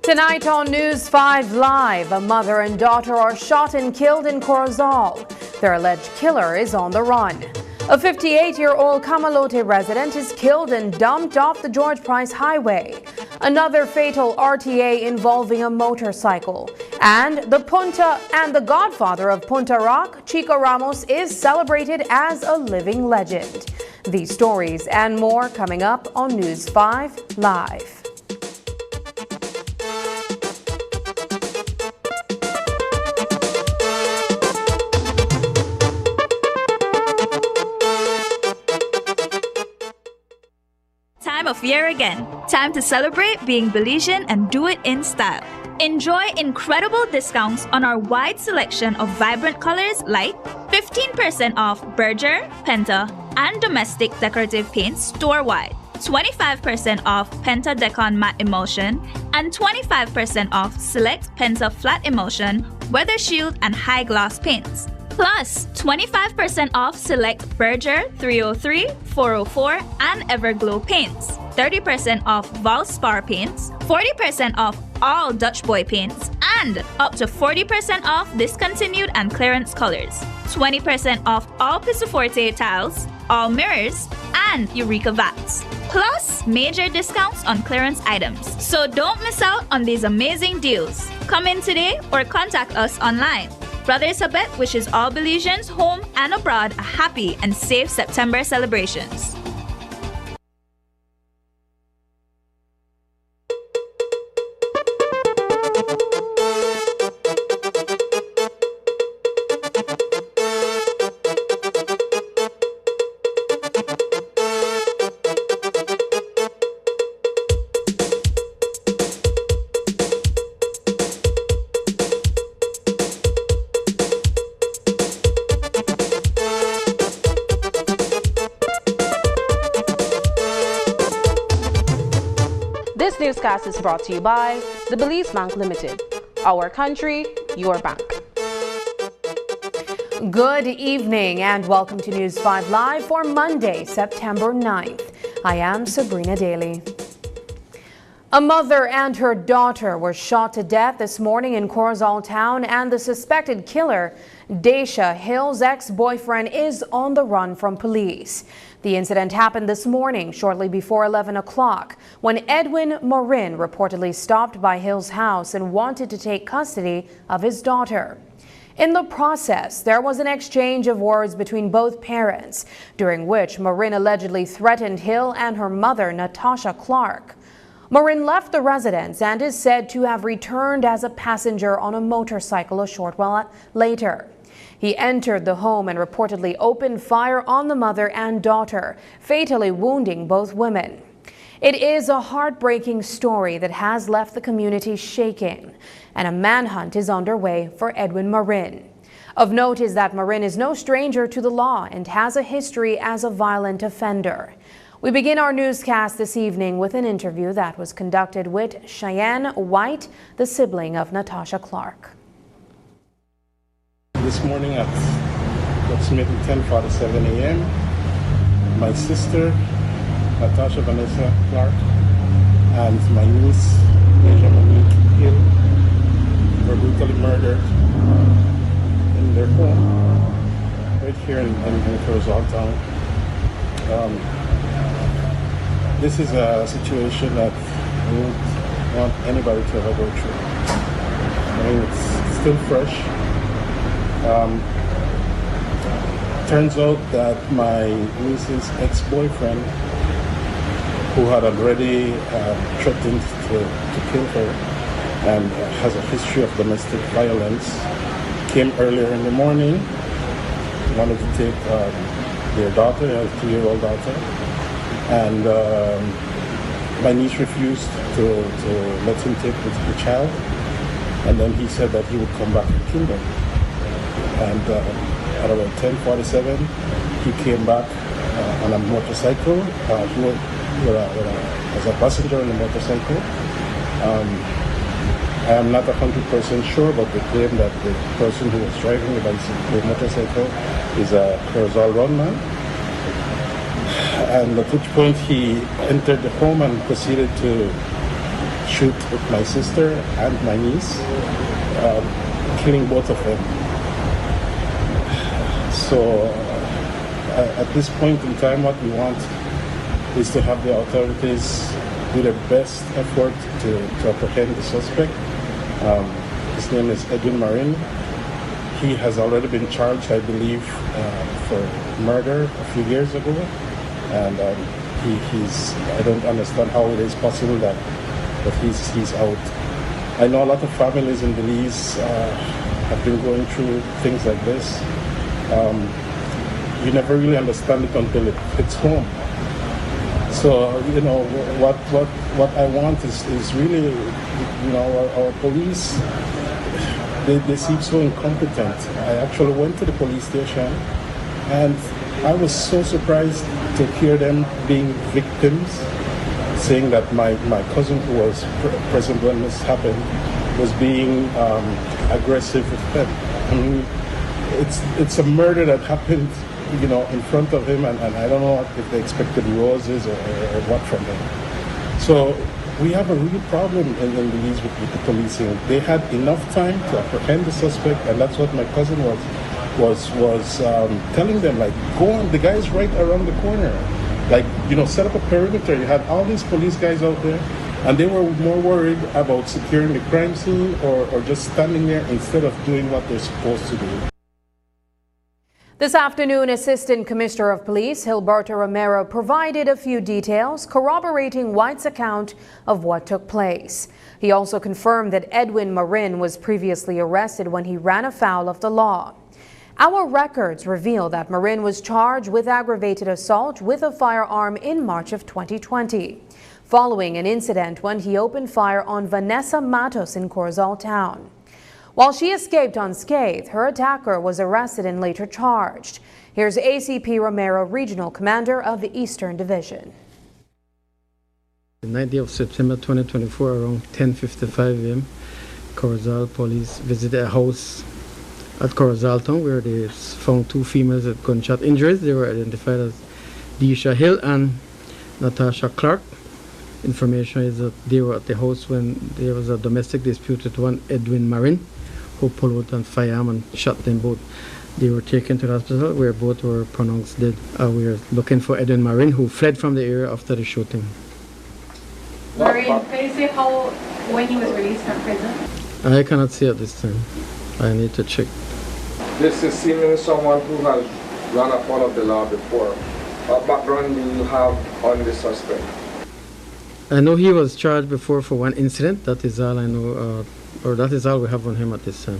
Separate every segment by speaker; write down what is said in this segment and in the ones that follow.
Speaker 1: Tonight on News 5 Live, a mother and daughter are shot and killed in Corozal. Their alleged killer is on the run. A 58-year-old Camalote resident is killed and dumped off the George Price Highway. Another fatal RTA involving a motorcycle. And the godfather of Punta Rock, Chico Ramos, is celebrated as a living legend. These stories and more coming up on News 5 Live.
Speaker 2: Time of year again. Time to celebrate being Belizean and do it in style. Enjoy incredible discounts on our wide selection of vibrant colors like 15% off Berger, Penta, and domestic decorative paints store-wide, 25% off Penta Decon Matte Emulsion, and 25% off select Penta Flat Emulsion, Weather Shield, and High Gloss paints. Plus, 25% off select Berger 303, 404, and Everglow paints, 30% off Valspar paints, 40% off all Dutch Boy paints, and up to 40% off discontinued and clearance colors, 20% off all Pisoforte tiles, all mirrors, and Eureka vats. Plus, major discounts on clearance items. So don't miss out on these amazing deals. Come in today or contact us online. Brothers Habet wishes all Belizeans home and abroad a happy and safe September celebrations.
Speaker 3: This newscast is brought to you by the Belize Bank Limited. Our country, your bank.
Speaker 1: Good evening and welcome to News 5 Live for Monday, September 9th. I am Sabrina Daly. A mother and her daughter were shot to death this morning in Corozal town, and the suspected killer, Daisha Hill's ex-boyfriend, is on the run from police. The incident happened this morning shortly before 11 o'clock when Edwin Morin reportedly stopped by Hill's house and wanted to take custody of his daughter. In the process, there was an exchange of words between both parents, during which Marin allegedly threatened Hill and her mother, Natasha Clark. Marin left the residence and is said to have returned as a passenger on a motorcycle a short while later. He entered the home and reportedly opened fire on the mother and daughter, fatally wounding both women. It is a heartbreaking story that has left the community shaking, and a manhunt is underway for Edwin Marin. Of note is that Marin is no stranger to the law and has a history as a violent offender. We begin our newscast this evening with an interview that was conducted with Cheyenne White, the sibling of Natasha Clark.
Speaker 4: This morning at approximately 10:47 a.m., my sister, Natasha Vanessa Clark, and my niece, Asia Monique Hill, were brutally murdered in their home right here in Corozal town. This is a situation that I wouldn't want anybody to ever go through. I mean, it's still fresh. Turns out that my niece's ex-boyfriend, who had already threatened to kill her and has a history of domestic violence, came earlier in the morning, wanted to take their daughter, a 2-year-old daughter, and my niece refused to let him take the child, and then he said that he would come back and kill them. And at about 10:47, he came back on a motorcycle. He went as a passenger on a motorcycle. I am not 100% sure, but they claim that the person who was driving the motorcycle is a Corozal runman. And at which point he entered the home and proceeded to shoot with my sister and my niece, killing both of them. So at this point in time, what we want is to have the authorities do their best effort to apprehend the suspect. His name is Edwin Marin. He has already been charged, I believe, for murder a few years ago. And I don't understand how it is possible that he's out. I know a lot of families in Belize have been going through things like this. You never really understand it until it hits home. So, you know, what I want is really, you know, our police, they seem so incompetent. I actually went to the police station and I was so surprised to hear them being victims, saying that my cousin, who was present when this happened, was being aggressive with them. I mean, it's a murder that happened, you know, in front of him, and I don't know if they expected roses or what from him. So we have a real problem in Belize with the policing. They had enough time to apprehend the suspect, and that's what my cousin was telling them, like, go on, the guy's right around the corner. Like, you know, set up a perimeter. You had all these police guys out there, and they were more worried about securing the crime scene or just standing there instead of doing what they're supposed to do.
Speaker 1: This afternoon, Assistant Commissioner of Police Gilberto Romero provided a few details corroborating White's account of what took place. He also confirmed that Edwin Marin was previously arrested when he ran afoul of the law. Our records reveal that Marin was charged with aggravated assault with a firearm in March of 2020, following an incident when he opened fire on Vanessa Matos in Corozal town. While she escaped unscathed, her attacker was arrested and later charged. Here's ACP Romero, Regional Commander of the Eastern Division.
Speaker 5: The 9th of September 2024, around 10:55 a.m., Corozal police visited a house at Corozal town where they found 2 females with gunshot injuries. They were identified as Deisha Hill and Natasha Clark. Information is that they were at the house when there was a domestic dispute with one Edwin Marin, who pulled out a firearm and shot them both. They were taken to the hospital where both were pronounced dead. We are looking for Edwin Marin, who fled from the area after the shooting.
Speaker 6: Marin, can you say when he was released from prison?
Speaker 5: I cannot say at this time. I need to check.
Speaker 7: This is seemingly someone who has run afoul of the law before. What background do you have on the suspect?
Speaker 5: I know he was charged before for one incident. That is all I know, or that is all we have on him at this time.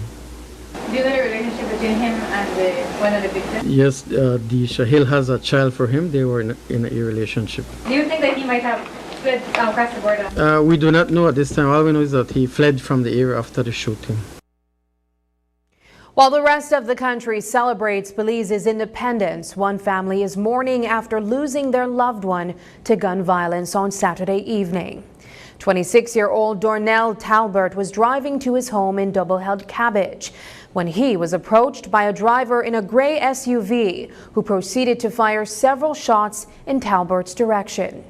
Speaker 6: Do you know the relationship between him and one of the victims?
Speaker 5: Yes, Deisha Hill has a child for him. They were in a relationship.
Speaker 6: Do you think that he might have fled across the border?
Speaker 5: We do not know at this time. All we know is that he fled from the area after the shooting.
Speaker 1: While the rest of the country celebrates Belize's independence, one family is mourning after losing their loved one to gun violence on Saturday evening. 26-year-old Dornell Talbert was driving to his home in Doublehead Cabbage when he was approached by a driver in a gray SUV who proceeded to fire several shots in Talbert's direction.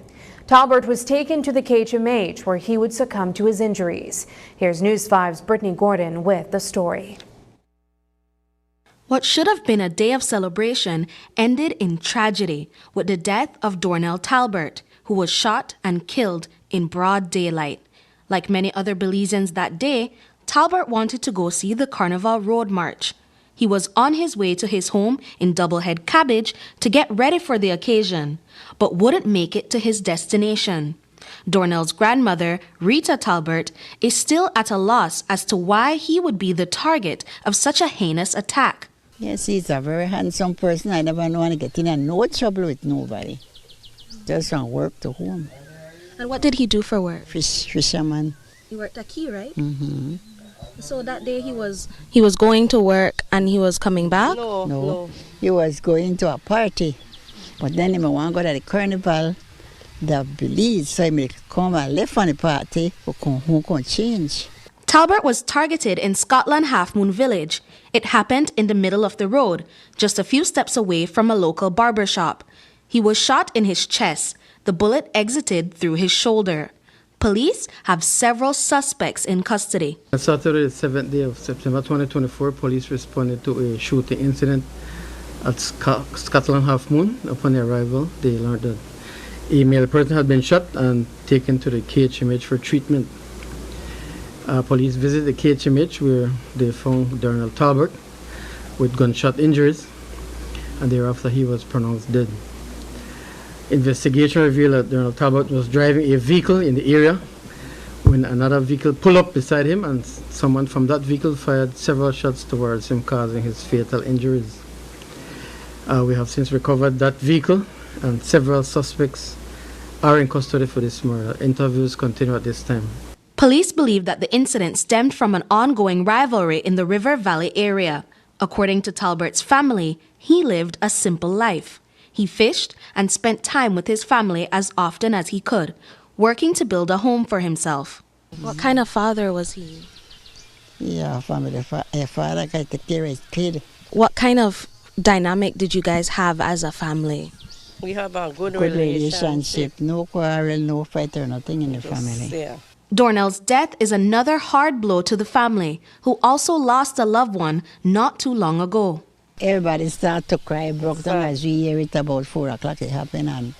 Speaker 1: Talbert was taken to the KHMH where he would succumb to his injuries. Here's News 5's Brittany Gordon with the story.
Speaker 3: What should have been a day of celebration ended in tragedy with the death of Dornell Talbert, who was shot and killed in broad daylight. Like many other Belizeans that day, Talbert wanted to go see the Carnival Road March. He was on his way to his home in Doublehead Cabbage to get ready for the occasion, but wouldn't make it to his destination. Dornell's grandmother, Rita Talbert, is still at a loss as to why he would be the target of such a heinous attack.
Speaker 8: Yes, he's a very handsome person. I never want to get in no trouble with nobody. Just from work to home.
Speaker 3: And what did he do for work?
Speaker 8: Fisherman.
Speaker 3: He worked at Key, right?
Speaker 8: Mm-hmm.
Speaker 3: So that day he was going to work and he was coming back?
Speaker 8: No. He was going to a party. But then he want to go to the carnival, the Belize, so he come and left on the party, who can change.
Speaker 3: Talbert was targeted in Scotland Half Moon Village. It happened in the middle of the road, just a few steps away from a local barber shop. He was shot in his chest. The bullet exited through his shoulder. Police have several suspects in custody.
Speaker 5: On Saturday, the 7th day of September 2024, police responded to a shooting incident at Scotland Half Moon. Upon their arrival, they learned that a male person had been shot and taken to the KHMH for treatment. Police visited the KHMH where they found Dornell Talbert with gunshot injuries, and thereafter he was pronounced dead. Investigation revealed that Dornell Talbot was driving a vehicle in the area when another vehicle pulled up beside him, and someone from that vehicle fired several shots towards him, causing his fatal injuries. We have since recovered that vehicle, and several suspects are in custody for this murder. Interviews continue at this time.
Speaker 3: Police believe that the incident stemmed from an ongoing rivalry in the River Valley area. According to Talbert's family, he lived a simple life. He fished and spent time with his family as often as he could, working to build a home for himself. What kind of father was he?
Speaker 8: Yeah, family. A father can take care of his kid.
Speaker 3: What kind of dynamic did you guys have as a family?
Speaker 9: We have a good
Speaker 8: relationship. No quarrel, no fight or nothing in the family.
Speaker 9: Yeah.
Speaker 3: Dornell's death is another hard blow to the family, who also lost a loved one not too long ago.
Speaker 8: Everybody start to cry, broke down as we hear it about 4 o'clock it happened, and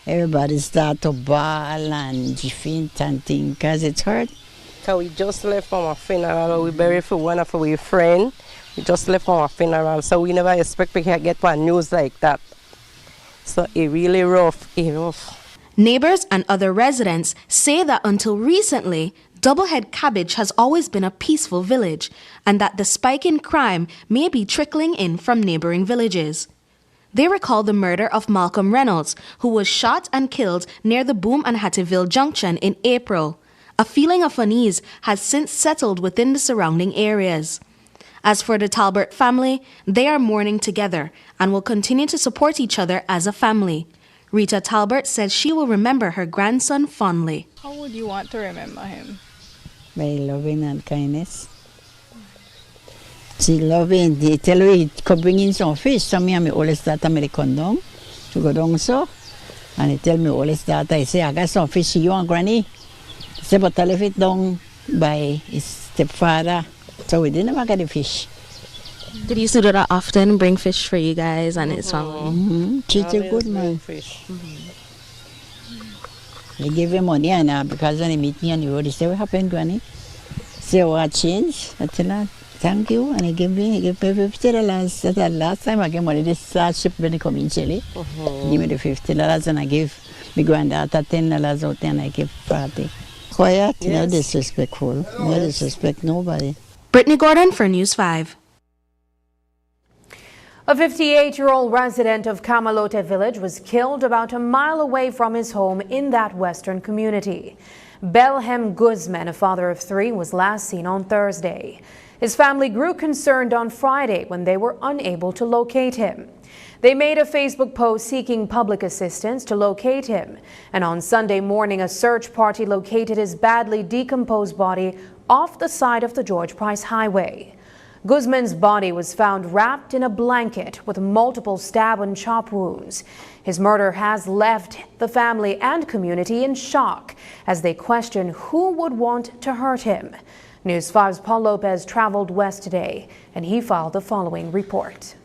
Speaker 8: everybody start to bawl and faint and things because it's hurt.
Speaker 9: Because we just left from a funeral, we buried for one of our friends. We just left from a funeral, so we never expect we can get one news like that. So it really rough,
Speaker 3: Neighbors and other residents say that until recently, Doublehead Cabbage has always been a peaceful village, and that the spike in crime may be trickling in from neighboring villages. They recall the murder of Malcolm Reynolds, who was shot and killed near the Boom and Hattieville Junction in April. A feeling of unease has since settled within the surrounding areas. As for the Talbert family, they are mourning together and will continue to support each other as a family. Rita Talbert says she will remember her grandson fondly.
Speaker 6: How would you want to remember him?
Speaker 8: By loving and kindness. She loving, they tell her he could bring in some fish. So me and my oldest daughter, me come down to go down so. And he tell me oldest daughter, he say, I got some fish, you want granny? He say, but I left it down by his stepfather. So we didn't get the fish.
Speaker 3: Did he used to do that often, bring fish for you guys and his family?
Speaker 8: Mm-hmm. Treat a good man. They give him money and because when he meet me on the road, he say, what happened, Granny? Say, what changed? I tell her, thank you. And he gave me $50. That's the last time I gave money. This ship when he come in Chile. He gave me the $50 and I gave my granddaughter $10 out there and I gave 40. Quiet, yes. No disrespectful. Yes. No disrespect nobody.
Speaker 3: Brittany Gordon for News 5.
Speaker 1: A 58-year-old resident of Camalote village was killed about a mile away from his home in that western community. Belhem Guzman, a father of 3, was last seen on Thursday. His family grew concerned on Friday when they were unable to locate him. They made a Facebook post seeking public assistance to locate him. And on Sunday morning, a search party located his badly decomposed body off the side of the George Price Highway. Guzman's body was found wrapped in a blanket with multiple stab and chop wounds. His murder has left the family and community in shock as they question who would want to hurt him. News 5's Paul Lopez traveled west today, and he filed the following report.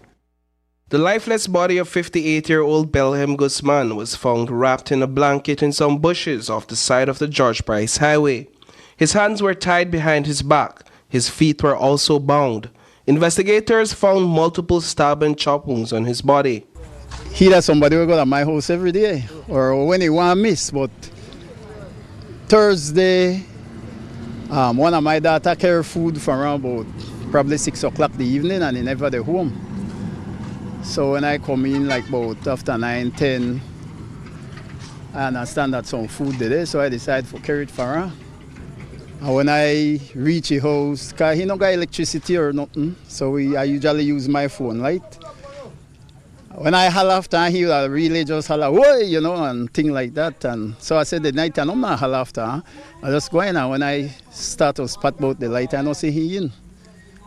Speaker 10: The lifeless body of 58-year-old Belhem Guzman was found wrapped in a blanket in some bushes off the side of the George Price Highway. His hands were tied behind his back. His feet were also bound. Investigators found multiple stab and chop wounds on his body.
Speaker 11: He that somebody will go to my house every day, or when he want to miss. But Thursday, one of my daughter carried food from around about probably 6 o'clock the evening, and he never there home. So when I come in like about after 9, 10, I understand that some food there, so I decided to carry it for her. And when I reach the house, because he don't got electricity or nothing, so I usually use my phone light. When I holler after him, he will really just holler, "Whoa," you know, and things like that. And so I said the night, and I'm not holler after him. I just go in, and when I start to spot about the light, I don't see he in.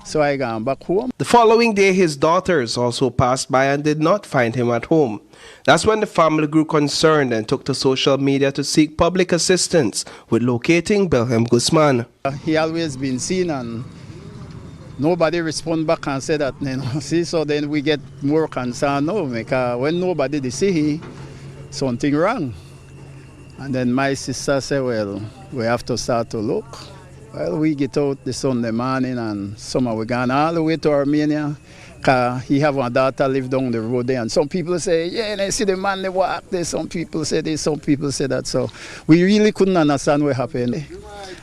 Speaker 11: So I gone back home.
Speaker 10: The following day, his daughters also passed by and did not find him at home. That's when the family grew concerned and took to social media to seek public assistance with locating Belhem Guzman.
Speaker 11: He always been seen and nobody respond back and say that, you know, see, so then we get more concerned now because when nobody they see him, something wrong. And then my sister said, well, we have to start to look. Well, we get out the Sunday morning and somehow we gone all the way to Armenia. He have a daughter live down the road there, and some people say, yeah, they see the man they walk there. Some people say this, some people say that. So we really couldn't understand what happened.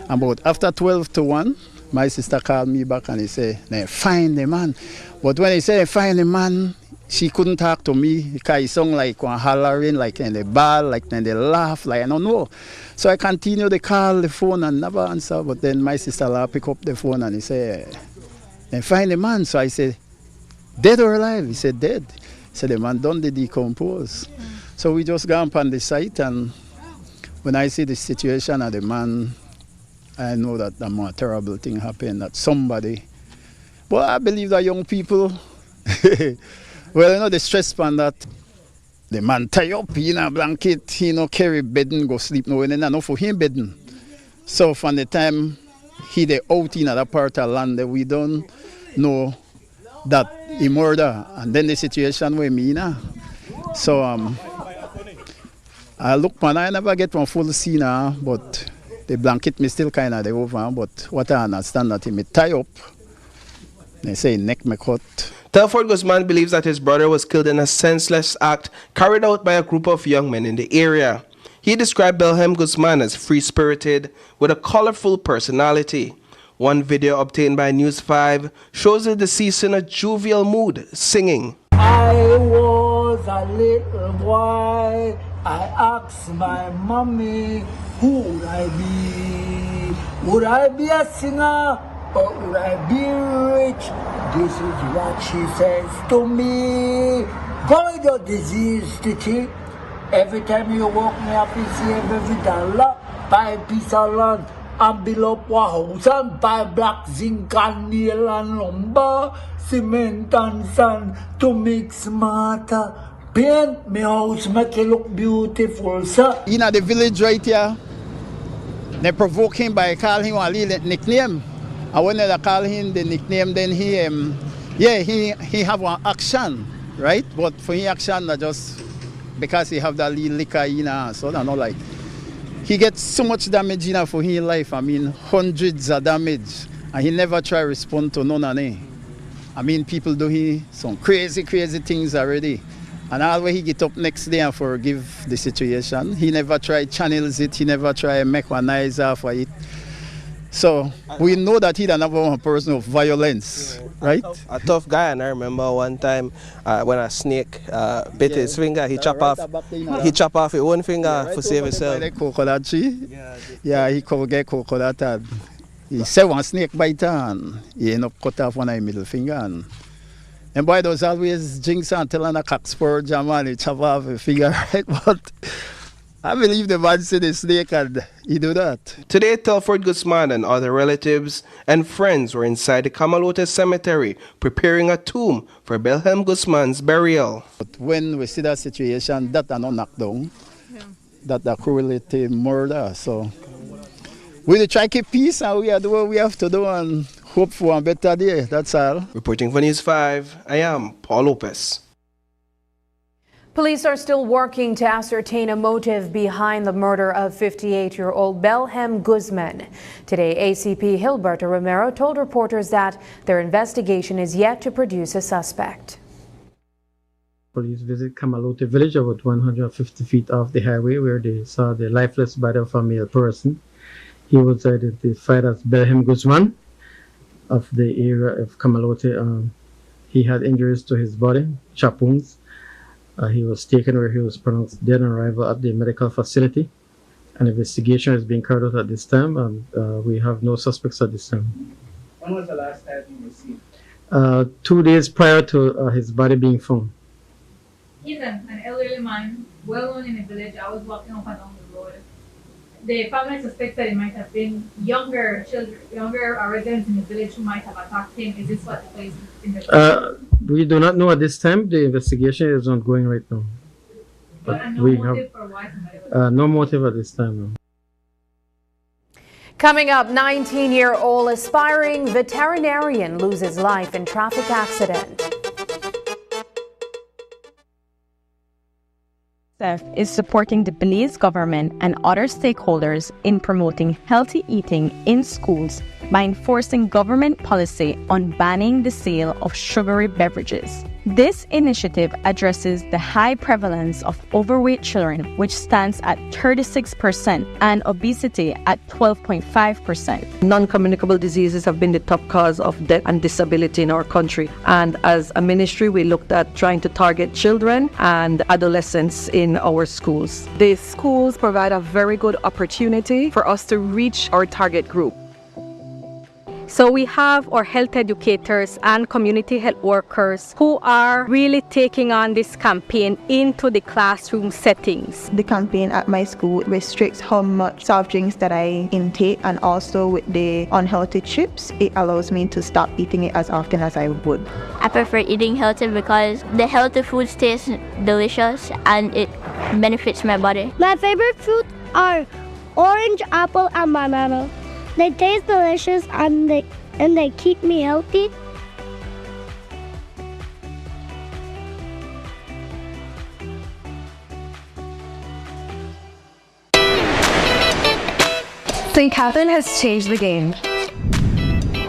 Speaker 11: About after 12 to 1, my sister called me back and he said, they find the man. But when he said find the man, she couldn't talk to me because he sounded like one hollering, like in the bar, like in the laugh, like I don't know. So I continued to call the phone and never answer. But then my sister pick up the phone and he said, they find the man. So I said, dead or alive? He said, dead. He said, the man done the decompose. So we just gone up on the site, and when I see the situation of the man, I know that a more terrible thing happened, that somebody, well, I believe that young people, well, you know, the stress pan that the man tie up in a blanket, he no carry bedding, go sleep, no, and then enough for him bedding. So from the time he they out in that part of land, we don't know that he murder, and then the situation with me now. So I look, man, I never get one full scene, but the blanket me still kind of over. But what I understand that he may tie up. They say neck me cut.
Speaker 10: Telford Guzman believes that his brother was killed in a senseless act carried out by a group of young men in the area. He described Belhem Guzman as free-spirited with a colorful personality. One video obtained by News 5 shows the deceased in a jovial mood, singing.
Speaker 12: I was a little boy, I asked my mommy, who would I be? Would I be a singer or would I be rich? This is what she says to me. Go your disease, Titi. Every time you walk me up, you see every dollar, buy a piece of land. And build up a house and buy black zinc and nail and lumber, cement and sand to make smarter. Paint my house, make it look beautiful, sir.
Speaker 11: In the village right here, they provoke him by calling him a little nickname. And when they call him the nickname, then he have one action, right? But for his action, not just because he have that little liquor in, so that's not like. He gets so much damage in for his life. I mean, hundreds of damage. And he never try to respond to none of it. I mean, people do some crazy things already. And all when he get up next day and forgive the situation, he never try channels it, he never try make one eyes off of it. So we know that he's another one person of violence, right?
Speaker 10: A tough guy, and I remember one time when a snake bit his finger, he chop off his own finger to save himself.
Speaker 11: The coconut tree? Yeah, he could get coconut and he said one snake bite and he ended up cut off one of his middle finger. And boy, those always jinx and telling a cockspur jam and he chop off a finger, right? But I believe the man said the snake and he do that.
Speaker 10: Today, Telford Guzman and other relatives and friends were inside the Camalote Cemetery preparing a tomb for Belhem Guzman's burial.
Speaker 11: But when we see that situation, that are not knocked down, that are cruelty, murder. So we try to keep peace and we do what we have to do and hope for a better day. That's all.
Speaker 10: Reporting for News 5, I am Paul Lopez.
Speaker 1: Police are still working to ascertain a motive behind the murder of 58-year-old Belhem Guzman. Today, ACP Gilberto Romero told reporters that their investigation is yet to produce a suspect.
Speaker 5: Police visit Camalote village about 150 feet off the highway where they saw the lifeless body of a male person. He was identified as Belhem Guzman of the area of Camalote. He had injuries to his body, chop wounds. He was taken where he was pronounced dead on arrival at the medical facility. An investigation is being carried out at this time, and we have no suspects at this time.
Speaker 13: When was the last time you were seen?
Speaker 5: 2 days prior to his body being found.
Speaker 6: Ethan, an elderly man, well known in the village, I was walking up and down the road. The family suspects that it might have been younger residents in the village who might have attacked him. Is this what the police investigation?
Speaker 5: We do not know at this time. The investigation is ongoing right now.
Speaker 6: But no motive for why somebody
Speaker 5: no motive at this time. No.
Speaker 1: Coming up, 19-year-old aspiring veterinarian loses life in traffic accident.
Speaker 14: UNICEF is supporting the Belize government and other stakeholders in promoting healthy eating in schools by enforcing government policy on banning the sale of sugary beverages. This initiative addresses the high prevalence of overweight children, which stands at 36%, and obesity at 12.5%.
Speaker 15: Non-communicable diseases have been the top cause of death and disability in our country. And as a ministry, we looked at trying to target children and adolescents in our schools.
Speaker 16: The schools provide a very good opportunity for us to reach our target group.
Speaker 17: So we have our health educators and community health workers who are really taking on this campaign into the classroom settings.
Speaker 18: The campaign at my school restricts how much soft drinks that I intake, and also with the unhealthy chips, it allows me to stop eating it as often as I would.
Speaker 19: I prefer eating healthy because the healthy foods taste delicious and it benefits my body.
Speaker 20: My favorite fruits are orange, apple, and banana. They taste delicious and they keep me healthy.
Speaker 21: St. Catherine has changed the game.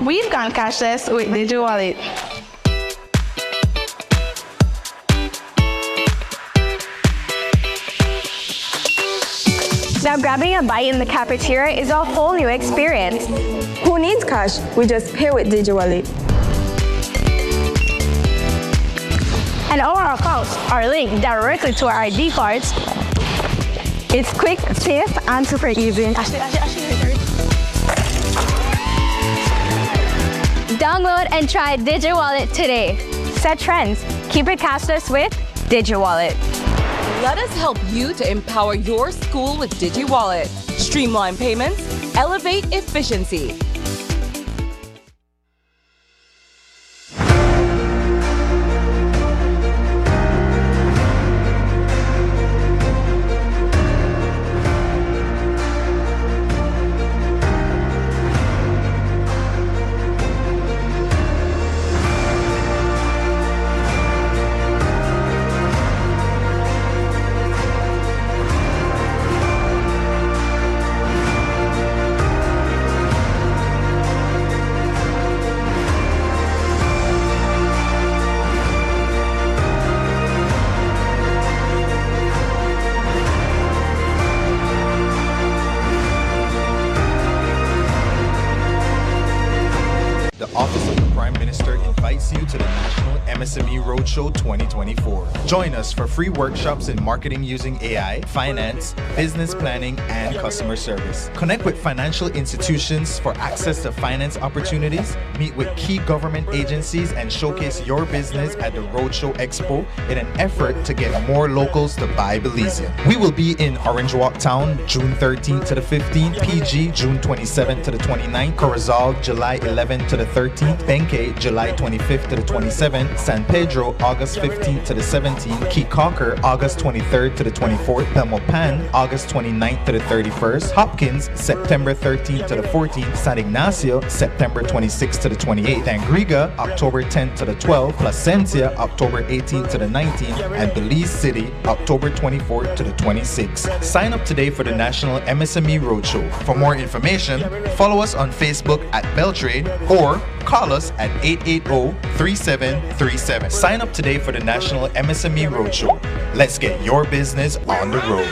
Speaker 22: We've gone cashless with DigiWallet.
Speaker 21: Now grabbing a bite in the cafeteria is a whole new experience.
Speaker 22: Who needs cash? We just pay with DigiWallet.
Speaker 21: And all our accounts are linked directly to our ID cards. It's quick, safe, and super easy. Download and try DigiWallet today. Set trends. Keep it cashless with DigiWallet.
Speaker 23: Let us help you to empower your school with DigiWallet. Streamline payments, elevate efficiency.
Speaker 2: MSME Roadshow 2024. Join us for free workshops in marketing using AI, finance, business planning, and customer service. Connect with financial institutions for access to finance opportunities, meet with key government agencies, and showcase your business at the Roadshow Expo in an effort to get more locals to buy Belizean. We will be in Orange Walk Town June 13th to the 15th, PG June 27th to the 29th, Corozal July 11th to the 13th, Benque July 25th to the 27th, San Pedro August 15th to the 17th, Key Cocker August 23rd to the 24th, Belmopan August 29th to the 31st, Hopkins September 13th to the 14th, San Ignacio September 26th to the 28th, Tangriga October 10th to the 12th, Placencia October 18th to the 19th, and Belize City October 24th to the 26th. Sign up today for the National MSME Roadshow. For more information, follow us on Facebook at Beltrade or call us at 880-3737. Sign up today for the National MSME Roadshow. Let's get your business on the road.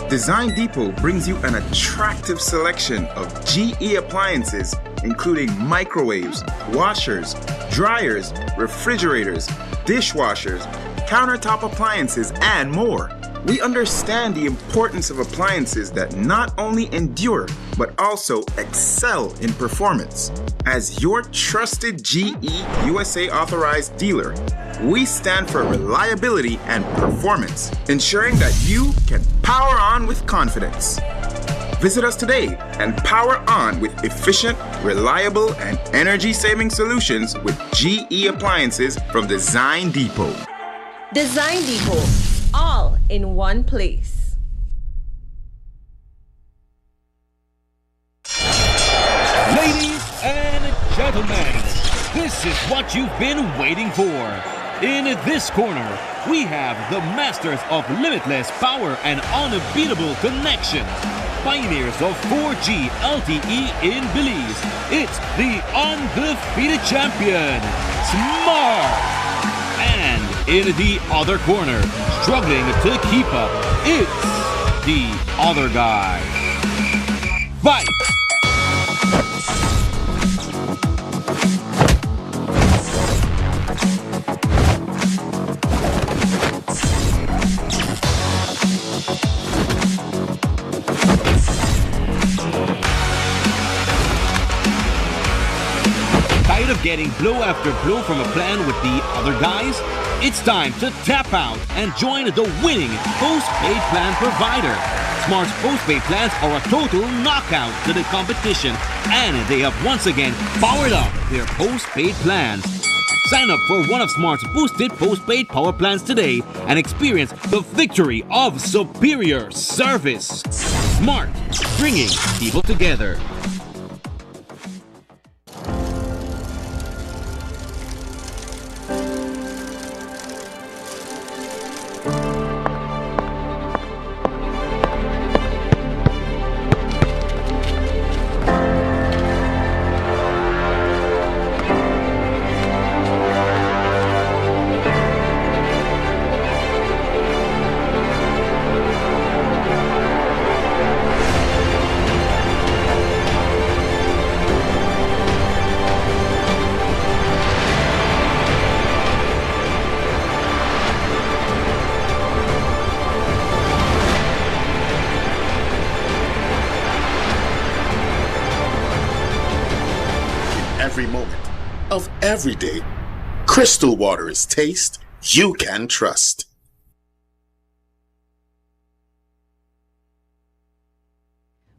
Speaker 4: Design Depot brings you an attractive selection of GE appliances, including microwaves, washers, dryers, refrigerators, dishwashers, countertop appliances, and more. We understand the importance of appliances that not only endure, but also excel in performance. As your trusted GE USA authorized dealer, we stand for reliability and performance, ensuring that you can power on with confidence. Visit us today and power on with efficient, reliable, and energy-saving solutions with GE appliances from Design Depot.
Speaker 7: Design Depot, all in one place.
Speaker 24: Ladies and gentlemen, this is what you've been waiting for. In this corner, we have the masters of limitless power and unbeatable connections, pioneers of 4G LTE in Belize. It's the undefeated champion, Smart. And in the other corner, struggling to keep up, it's the other guy. Fight! Tired of getting blow after blow from a plan with the other guys? It's time to tap out and join the winning postpaid plan provider. Smart's postpaid plans are a total knockout to the competition, and they have once again powered up their postpaid plans. Sign up for one of Smart's boosted postpaid power plans today and experience the victory of superior service. Smart, bringing people together.
Speaker 3: every moment of every day, Crystal Water is taste you can trust.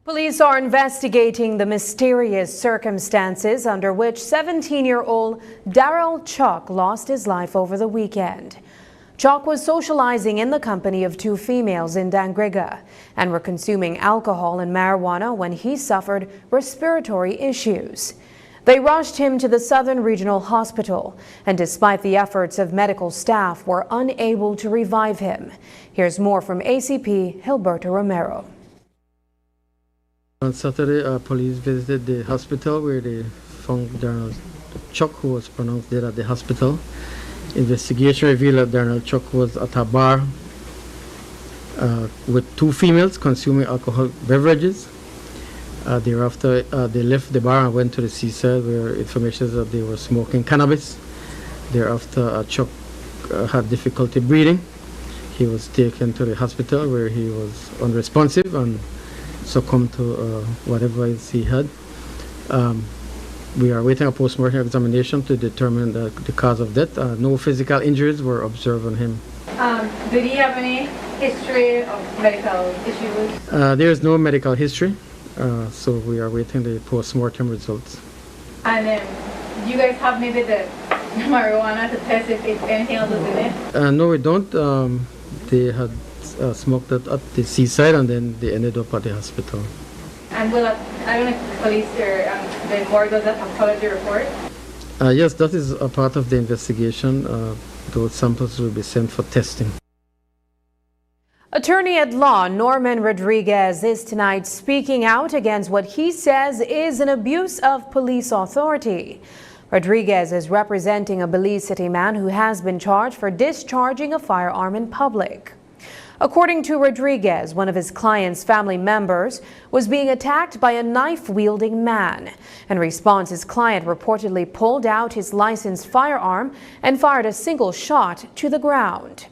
Speaker 1: Police are investigating the mysterious circumstances under which 17-year-old Daryl Chuck lost his life over the weekend. Chuck was socializing in the company of two females in Dangriga and were consuming alcohol and marijuana when he suffered respiratory issues. They rushed him to the Southern Regional Hospital, and despite the efforts of medical staff, were unable to revive him. Here's more from ACP Gilberto Romero.
Speaker 5: On Saturday, police visited the hospital where they found Darnell Chuck, who was pronounced dead at the hospital. Investigation revealed that Darnell Chuck was at a bar with two females consuming alcoholic beverages. Thereafter, they left the bar and went to the seaside where information is that they were smoking cannabis. Thereafter, Chuck had difficulty breathing. He was taken to the hospital where he was unresponsive and succumbed to whatever else he had. We are waiting a post-mortem examination to determine the cause of death. No physical injuries were observed on him.
Speaker 6: Did he have any history of medical issues?
Speaker 5: There is no medical history, so we are waiting the post-mortem results.
Speaker 6: And do you guys have maybe the marijuana to test if anything else was in it?
Speaker 5: No, we don't. They had smoked it at the seaside and then they ended up at the hospital.
Speaker 6: And will I don't know if the police or the morgue does that pathology report?
Speaker 5: Yes, that is a part of the investigation. Those samples will be sent for testing.
Speaker 1: Attorney at law Norman Rodriguez is tonight speaking out against what he says is an abuse of police authority. Rodriguez is representing a Belize City man who has been charged for discharging a firearm in public. According to Rodriguez, one of his client's family members was being attacked by a knife-wielding man. In response, his client reportedly pulled out his licensed firearm and fired a single shot to the ground.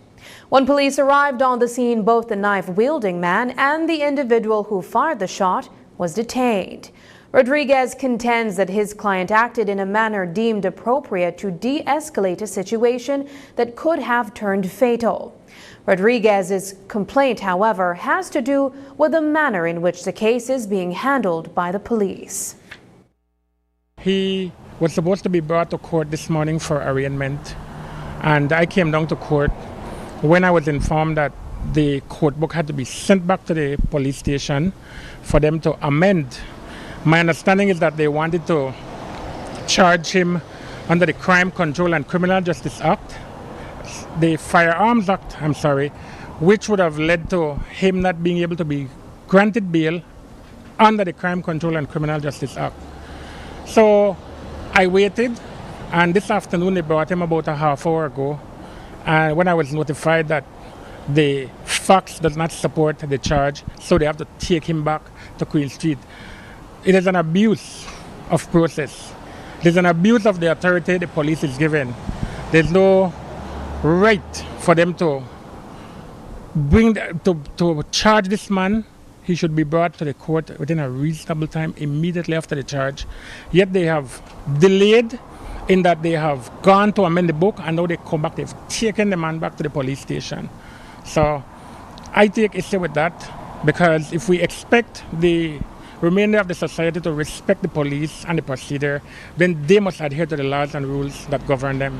Speaker 1: When police arrived on the scene, both the knife-wielding man and the individual who fired the shot was detained. Rodriguez contends that his client acted in a manner deemed appropriate to de-escalate a situation that could have turned fatal. Rodriguez's complaint, however, has to do with the manner in which the case is being handled by the police.
Speaker 8: He was supposed to be brought to court this morning for arraignment, and I came down to court when I was informed that the court book had to be sent back to the police station for them to amend. My understanding is that they wanted to charge him under the Crime Control and Criminal Justice Act, the Firearms Act, which would have led to him not being able to be granted bail under the Crime Control and Criminal Justice Act. So I waited, and this afternoon they brought him about a half hour ago, and when I was notified that the facts does not support the charge, so they have to take him back to Queen Street. It is an abuse of process. It is an abuse of the authority the police is given. There's no right for them to to charge this man. He should be brought to the court within a reasonable time immediately after the charge. Yet they have delayed in that they have gone to amend the book, and now they come back, they've taken the man back to the police station. So I take issue with that, because if we expect the remainder of the society to respect the police and the procedure, then they must adhere to the laws and rules that govern them.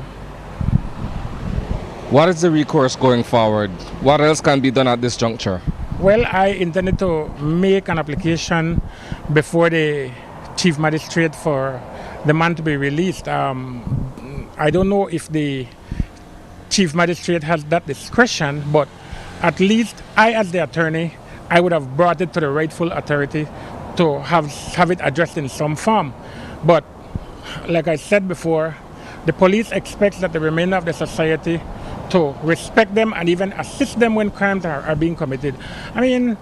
Speaker 9: What is the recourse going forward? What else can be done at this juncture?
Speaker 8: Well, I intended to make an application before the Chief Magistrate for the man to be released. I don't know if the Chief Magistrate has that discretion, but at least I, as the attorney, I would have brought it to the rightful authority to have it addressed in some form. But like I said before, the police expects that the remainder of the society to respect them and even assist them when crimes are being committed. I mean,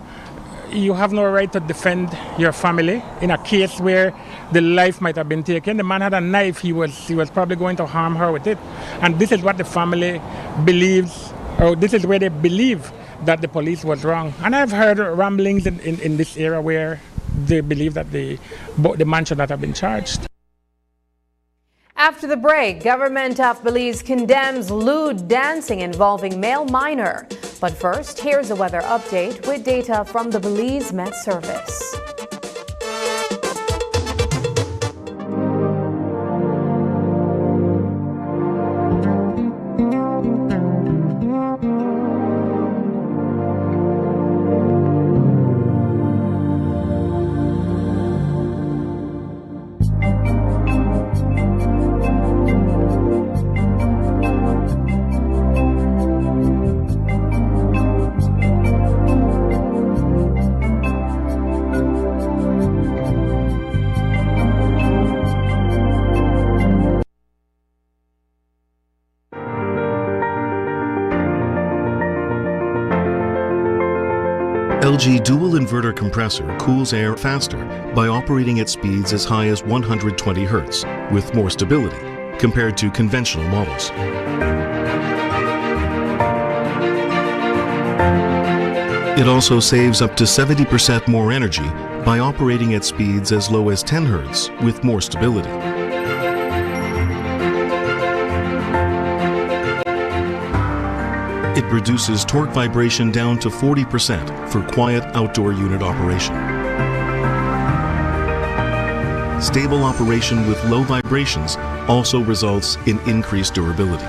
Speaker 8: you have no right to defend your family in a case where the life might have been taken. The man had a knife, he was probably going to harm her with it. And this is what the family believes, or this is where they believe that the police was wrong. And I've heard ramblings in this area where they believe that the man should not have been charged.
Speaker 1: After the break, government of Belize condemns lewd dancing involving male minor. But first, here's a weather update with data from the Belize Met Service.
Speaker 10: LG dual inverter compressor cools air faster by operating at speeds as high as 120 Hz with more stability compared to conventional models. It also saves up to 70% more energy by operating at speeds as low as 10 Hz with more stability. It reduces torque vibration down to 40% for quiet outdoor unit operation. Stable operation with low vibrations also results in increased durability.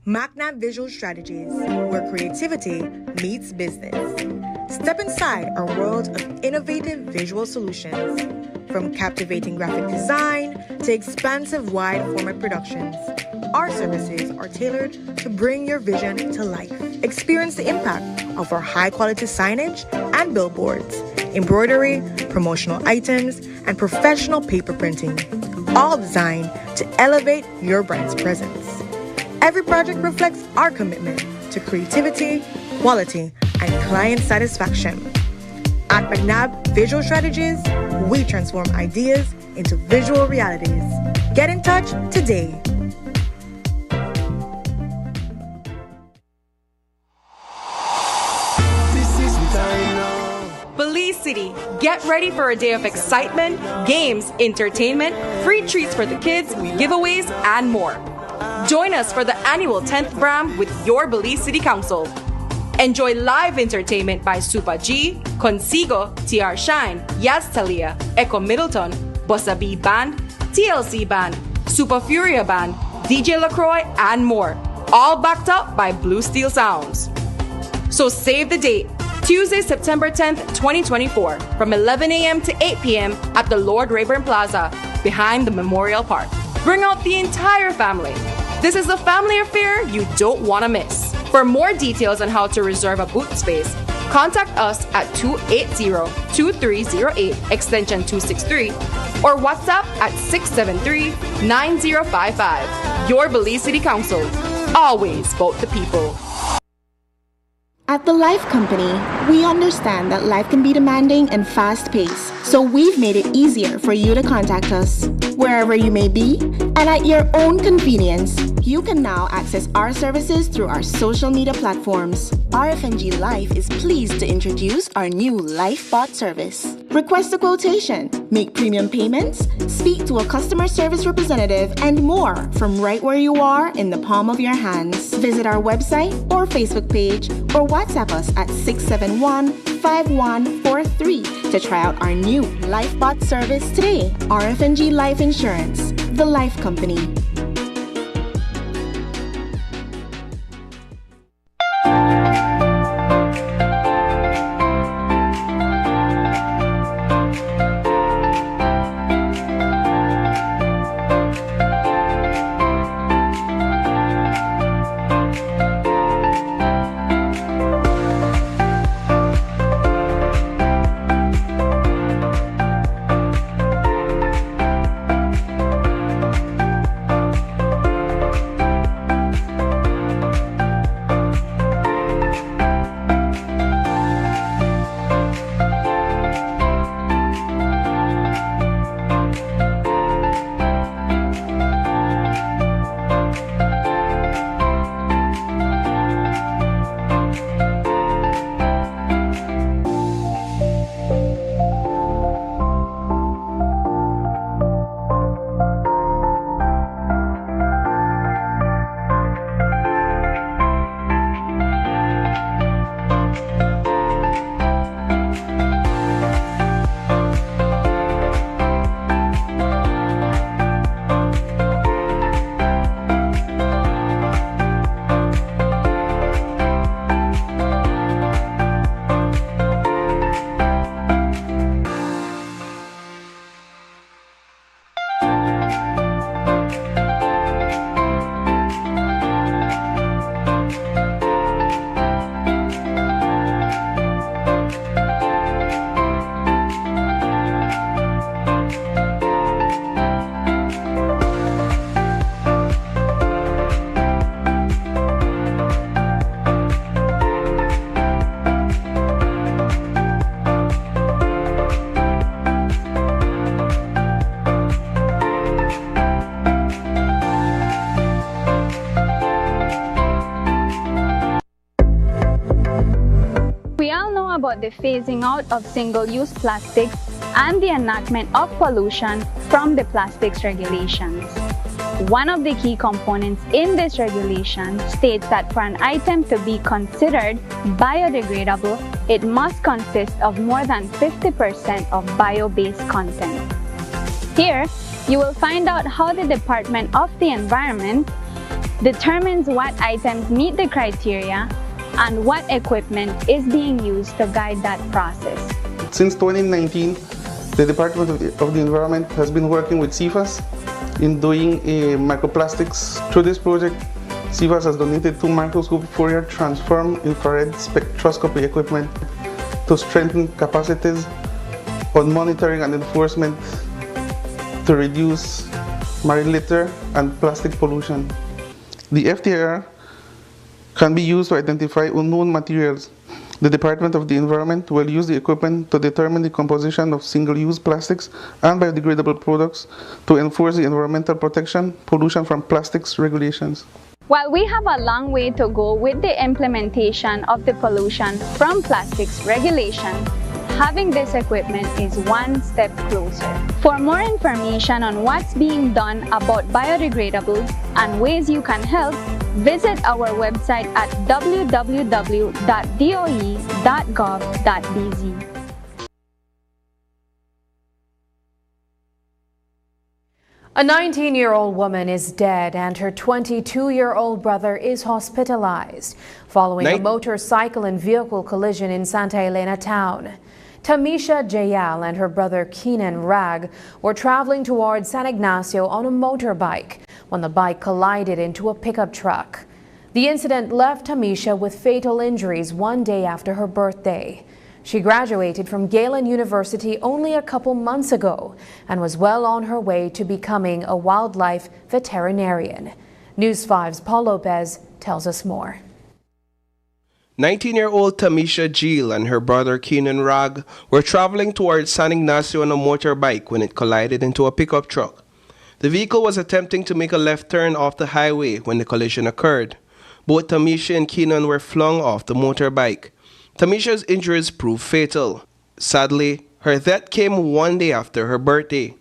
Speaker 11: MacNav Visual Strategies, where creativity meets business. Step inside our world of innovative visual solutions. From captivating graphic design to expansive wide format productions, our services are tailored to bring your vision to life. Experience the impact of our high-quality signage and billboards, embroidery, promotional items, and professional paper printing, all designed to elevate your brand's presence. Every project reflects our commitment to creativity, quality, and client satisfaction. At MacNav Visual Strategies, we transform ideas into visual realities. Get in touch today.
Speaker 23: Belize City, get ready for a day of excitement, games, entertainment, free treats for the kids, giveaways, and more. Join us for the annual 10th BRAM with your Belize City Council. Enjoy live entertainment by Super G, Consigo, TR Shine, Yaz Talia, Echo Middleton, Bossa B Band, TLC Band, Super Furia Band, DJ LaCroix, and more. All backed up by Blue Steel Sounds. So save the date. Tuesday, September 10th, 2024, from 11 a.m. to 8 p.m. at the Lord Rayburn Plaza, behind the Memorial Park. Bring out the entire family. This is a family affair you don't want to miss. For more details on how to reserve a booth space, contact us at 280-2308, extension 263, or WhatsApp at 673-9055. Your Belize City Council. Always vote the people.
Speaker 12: At The Life Company, we understand that life can be demanding and fast-paced, so we've made it easier for you to contact us. Wherever you may be, and at your own convenience, you can now access our services through our social media platforms. RFNG Life is pleased to introduce our new LifeBot service. Request a quotation, make premium payments, speak to a customer service representative, and more from right where you are in the palm of your hands. Visit our website or Facebook page or WhatsApp us at 671-5143 to try out our new LifeBot service today. RFNG Life Insurance, The Life Company.
Speaker 13: the phasing out of single-use plastics and the enactment of pollution from the plastics regulations. One of the key components in this regulation states that for an item to be considered biodegradable, it must consist of more than 50% of bio-based content. Here, you will find out how the Department of the Environment determines what items meet the criteria and what equipment is being used to guide that process.
Speaker 14: Since 2019, the Department of the Environment has been working with CFAS in doing microplastics. Through this project, CFAS has donated 2 microscope Fourier transform infrared spectroscopy equipment to strengthen capacities on monitoring and enforcement to reduce marine litter and plastic pollution. The FTIR can be used to identify unknown materials. The Department of the Environment will use the equipment to determine the composition of single-use plastics and biodegradable products to enforce the environmental protection, pollution from plastics regulations.
Speaker 13: While we have a long way to go with the implementation of the pollution from plastics regulation, having this equipment is one step closer. For more information on what's being done about biodegradables and ways you can help, visit our website at www.doe.gov.bz.
Speaker 1: A 19-year-old woman is dead and her 22-year-old brother is hospitalized following a motorcycle and vehicle collision in Santa Elena town. Tamisha Jayal and her brother Keenan Rag were traveling towards San Ignacio on a motorbike when the bike collided into a pickup truck. The incident left Tamisha with fatal injuries one day after her birthday. She graduated from Galen University only a couple months ago and was well on her way to becoming a wildlife veterinarian. News 5's Paul Lopez tells us more.
Speaker 15: 19-year-old Tamisha Jayal and her brother Keenan Rag were traveling towards San Ignacio on a motorbike when it collided into a pickup truck. The vehicle was attempting to make a left turn off the highway when the collision occurred. Both Tamisha and Keenan were flung off the motorbike. Tamisha's injuries proved fatal. Sadly, her death came one day after her birthday.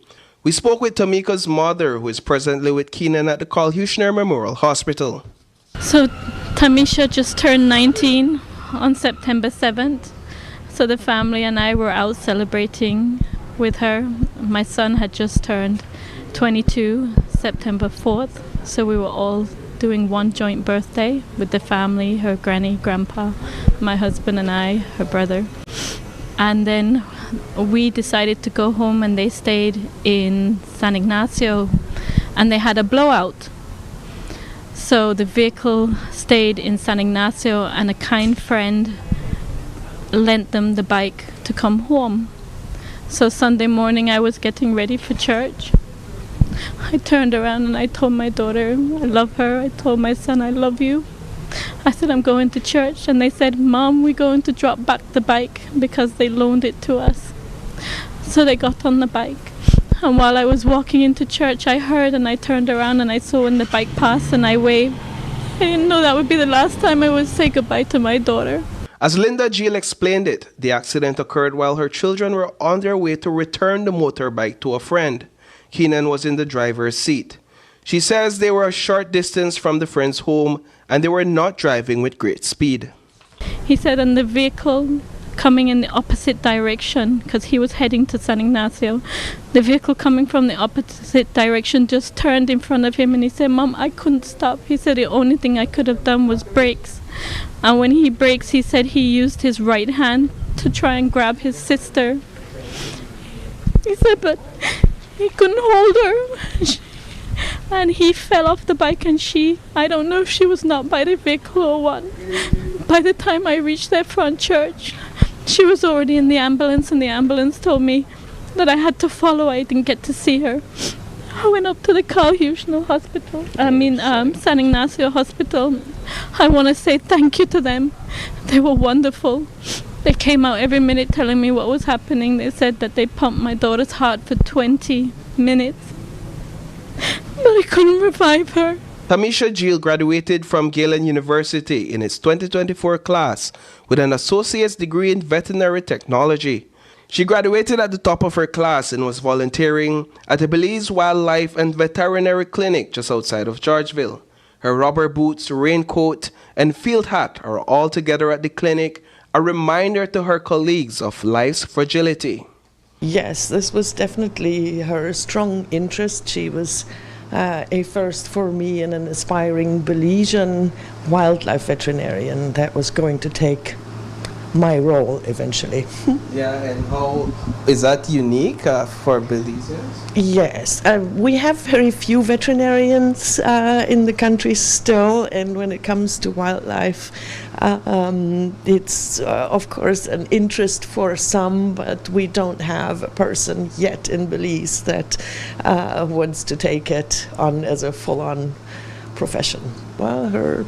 Speaker 15: We spoke with Tamika's mother, who is presently with Keenan at the Carl Huchner Memorial Hospital.
Speaker 16: So Tamisha just turned 19 on September 7th. So the family and I were out celebrating with her. My son had just turned 22 September 4th. So we were all doing one joint birthday with the family, her granny, grandpa, my husband and I, her brother. And then we decided to go home and they stayed in San Ignacio and they had a blowout. So the vehicle stayed in San Ignacio and a kind friend lent them the bike to come home. So Sunday morning I was getting ready for church. I turned around and I told my daughter I love her. I told my son I love you. I said I'm going to church and they said, Mom, we're going to drop back the bike because they loaned it to us. So they got on the bike. And while I was walking into church, I heard and I turned around and I saw when the bike passed and I waved. I didn't know that would be the last time I would say goodbye to my daughter.
Speaker 15: As Linda Jayal explained it, the accident occurred while her children were on their way to return the motorbike to a friend. Keenan was in the driver's seat. She says they were a short distance from the friend's home and they were not driving with great speed.
Speaker 16: He said in the vehicle coming in the opposite direction, because he was heading to San Ignacio, the vehicle coming from the opposite direction just turned in front of him and he said, Mom, I couldn't stop. He said the only thing I could have done was brakes. And when he brakes, he said he used his right hand to try and grab his sister. He said, but he couldn't hold her. And he fell off the bike and I don't know if she was knocked by the vehicle or what. By the time I reached their front church, she was already in the ambulance and the ambulance told me that I had to follow. I didn't get to see her. I went up to the Carl Huchner Hospital, San Ignacio Hospital. I want to say thank you to them. They were wonderful. They came out every minute telling me what was happening. They said that they pumped my daughter's heart for 20 minutes. But I couldn't revive her.
Speaker 15: Tamisha Jill graduated from Galen University in its 2024 class with an associate's degree in veterinary technology. She graduated at the top of her class and was volunteering at the Belize Wildlife and Veterinary Clinic just outside of Georgeville. Her rubber boots, raincoat, and field hat are all together at the clinic, a reminder to her colleagues of life's fragility.
Speaker 17: Yes, this was definitely her strong interest. She was a first for me and an aspiring Belizean wildlife veterinarian that was going to take my role eventually.
Speaker 15: Yeah, and how is that unique for Belizeans? Yes,
Speaker 17: we have very few veterinarians in the country still, and when it comes to wildlife, it's of course an interest for some, but we don't have a person yet in Belize that wants to take it on as a full-on profession. Well, her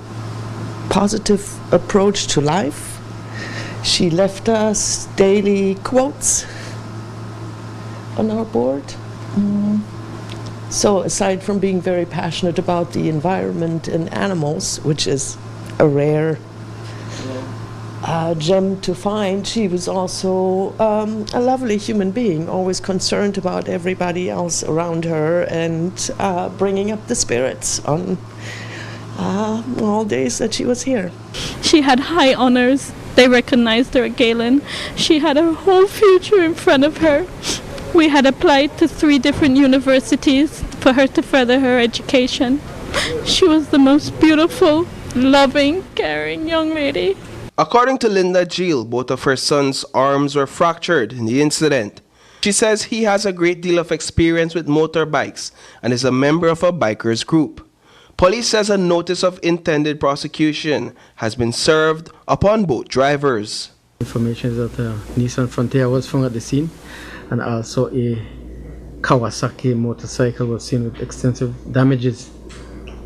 Speaker 17: positive approach to life. She left us daily quotes on our board. So aside from being very passionate about the environment and animals, which is a rare gem to find, she was also a lovely human being, always concerned about everybody else around her and bringing up the spirits on all days that she was here.
Speaker 16: She had high honors. They recognized her at Galen. She had her whole future in front of her. We had applied to 3 different universities for her to further her education. She was the most beautiful, loving, caring young lady.
Speaker 15: According to Linda Jill, both of her sons' arms were fractured in the incident. She says he has a great deal of experience with motorbikes and is a member of a bikers group. Police says a notice of intended prosecution has been served upon both drivers.
Speaker 5: Information is that a Nissan Frontier was found at the scene, and also a Kawasaki motorcycle was seen with extensive damages.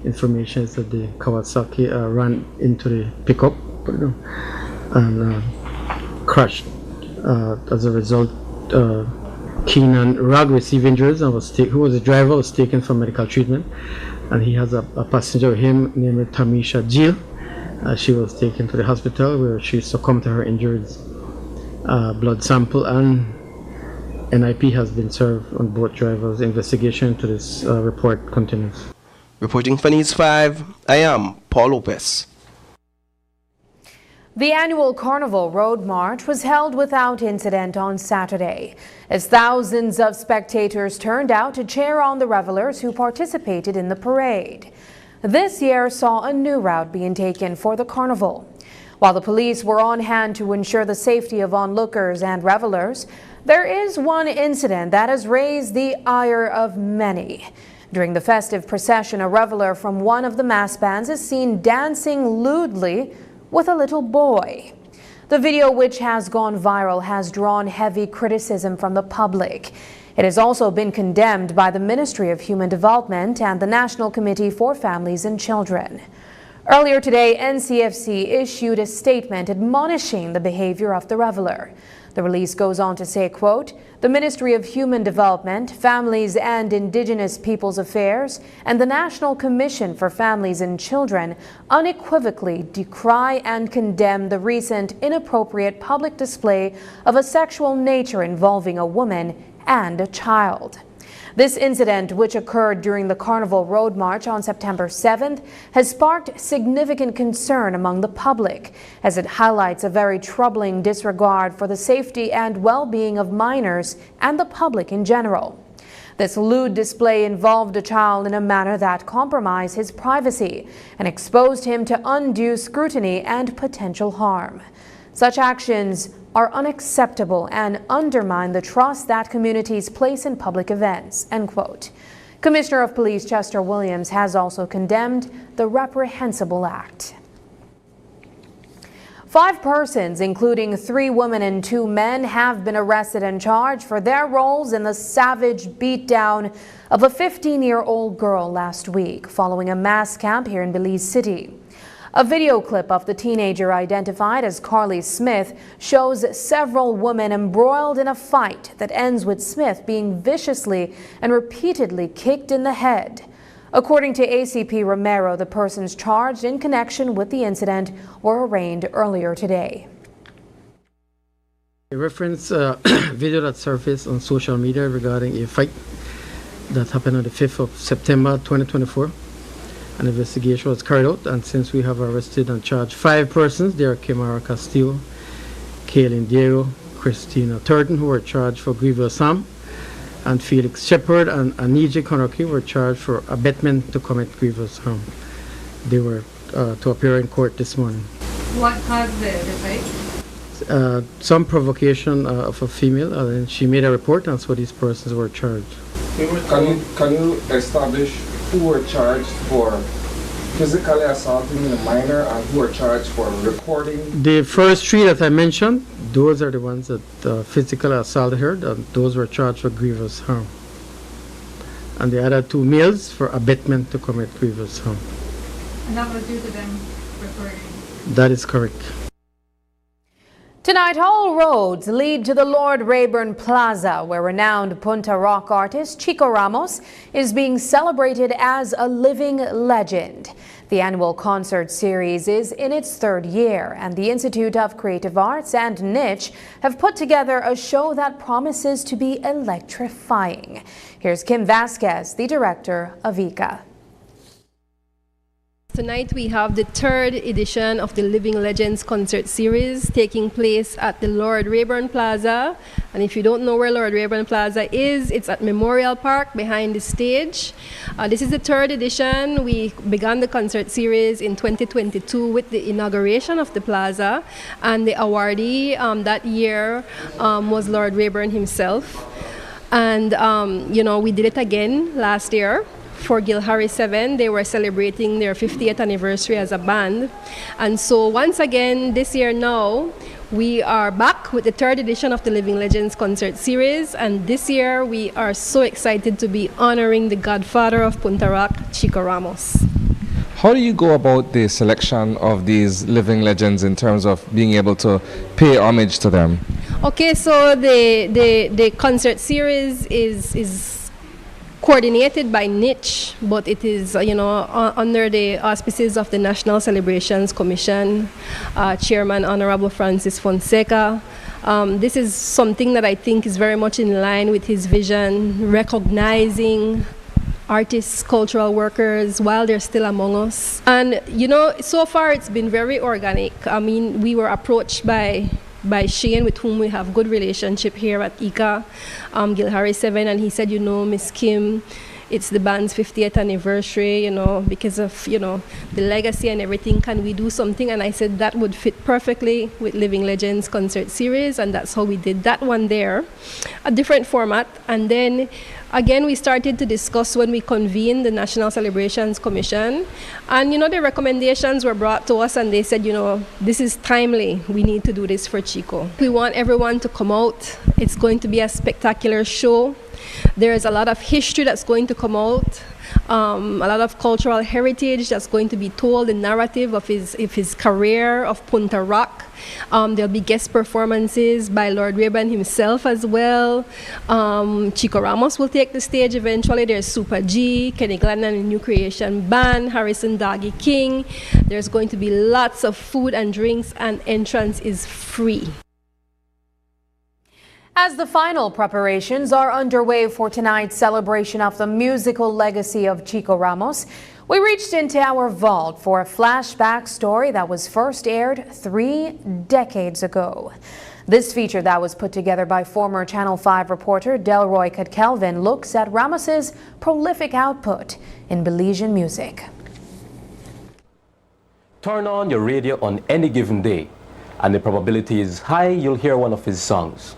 Speaker 5: Information is that the Kawasaki ran into the pickup and crashed. As a result, Keenan Rugg received injuries and who was the driver, was taken for medical treatment. And he has a passenger with him named Tamisha Jill. She was taken to the hospital where she succumbed to her injuries. Blood sample and NIP has been served on both drivers. Investigation to this report continues.
Speaker 15: Reporting for News 5, I am Paul Lopez.
Speaker 1: The annual Carnival Road March was held without incident on Saturday, as thousands of spectators turned out to cheer on the revelers who participated in the parade. This year saw a new route being taken for the carnival. While the police were on hand to ensure the safety of onlookers and revelers, there is one incident that has raised the ire of many. During the festive procession, a reveler from one of the mass bands is seen dancing lewdly with a little boy. The video, which has gone viral, has drawn heavy criticism from the public. It has also been condemned by the Ministry of Human Development and the National Committee for Families and Children. Earlier today, NCFC issued a statement admonishing the behavior of the reveler. The release goes on to say, quote, "The Ministry of Human Development, Families and Indigenous Peoples Affairs and the National Commission for Families and Children unequivocally decry and condemn the recent inappropriate public display of a sexual nature involving a woman and a child." This incident, which occurred during the Carnival Road March on September 7th, has sparked significant concern among the public, as it highlights a very troubling disregard for the safety and well-being of minors and the public in general. This lewd display involved a child in a manner that compromised his privacy and exposed him to undue scrutiny and potential harm. Such actions are unacceptable and undermine the trust that communities place in public events, end quote. Commissioner of Police Chester Williams has also condemned the reprehensible act. 5 persons, including 3 women and 2 men, have been arrested and charged for their roles in the savage beatdown of a 15-year-old girl last week following a mass camp here in Belize City. A video clip of the teenager, identified as Carly Smith, shows several women embroiled in a fight that ends with Smith being viciously and repeatedly kicked in the head. According to ACP Romero, the persons charged in connection with the incident were arraigned earlier today.
Speaker 5: A reference video that surfaced on social media regarding a fight that happened on the 5th of September 2024. An investigation was carried out, and since we have arrested and charged 5 persons, they are Kimara Castillo, Kaylin Diego, Christina Turton, who were charged for grievous harm, and Felix Shepard and Aniji Konroki were charged for abetment to commit grievous harm. They were to appear in court this morning.
Speaker 6: What caused the fight?
Speaker 5: Some provocation of a female, and she made a report, and so these persons were charged.
Speaker 9: Can you establish who were charged for physically assaulting a minor and who were charged for recording?
Speaker 5: The first 3 that I mentioned, those are the ones that physically assaulted her, and those were charged for grievous harm. And the other 2 males for abetment to commit grievous harm.
Speaker 6: And that was due to them recording?
Speaker 5: That is correct.
Speaker 1: Tonight, all roads lead to the Lord Rayburn Plaza, where renowned Punta Rock artist Chico Ramos is being celebrated as a living legend. The annual concert series is in its 3rd year, and the Institute of Creative Arts and Niche have put together a show that promises to be electrifying. Here's Kim Vasquez, the director of ICA.
Speaker 18: Tonight we have the 3rd edition of the Living Legends concert series taking place at the Lord Rayburn Plaza. And if you don't know where Lord Rayburn Plaza is, it's at Memorial Park behind the stage. This is the 3rd edition. We began the concert series in 2022 with the inauguration of the plaza, and the awardee that year was Lord Rayburn himself. And we did it again last year. For Gilhari 7, they were celebrating their 50th anniversary as a band. And so once again, this year now, we are back with the 3rd edition of the Living Legends concert series. And this year, we are so excited to be honoring the godfather of Punta Rock, Chico Ramos.
Speaker 9: How do you go about the selection of these living legends in terms of being able to pay homage to them?
Speaker 18: Okay, so the concert series is coordinated by Niche, but it is under the auspices of the National Celebrations Commission, Chairman Honorable Francis Fonseca. This is something that I think is very much in line with his vision, recognizing artists, cultural workers while they're still among us. And so far it's been very organic. I mean, we were approached by Shane, with whom we have good relationship here at ICA, Gilhari 7, and he said, Miss Kim, it's the band's 50th anniversary, because of, the legacy and everything, can we do something? And I said that would fit perfectly with Living Legends concert series, and that's how we did that one there, a different format. And then again, we started to discuss when we convened the National Celebrations Commission, and the recommendations were brought to us, and they said, this is timely, we need to do this for Chico. We want everyone to come out. It's going to be a spectacular show. There is a lot of history that's going to come out, a lot of cultural heritage that's going to be told, the narrative of his career of Punta Rock. There'll be guest performances by Lord Rayburn himself as well. Chico Ramos will take the stage eventually. There's Super G, Kenny Glenn and the New Creation Band, Harrison Doggy King. There's going to be lots of food and drinks, and entrance is free.
Speaker 1: As the final preparations are underway for tonight's celebration of the musical legacy of Chico Ramos, we reached into our vault for a flashback story that was first aired 3 decades ago. This feature that was put together by former Channel 5 reporter Delroy Cutkelvin looks at Ramos's prolific output in Belizean music.
Speaker 19: Turn on your radio on any given day, and the probability is high you'll hear one of his songs.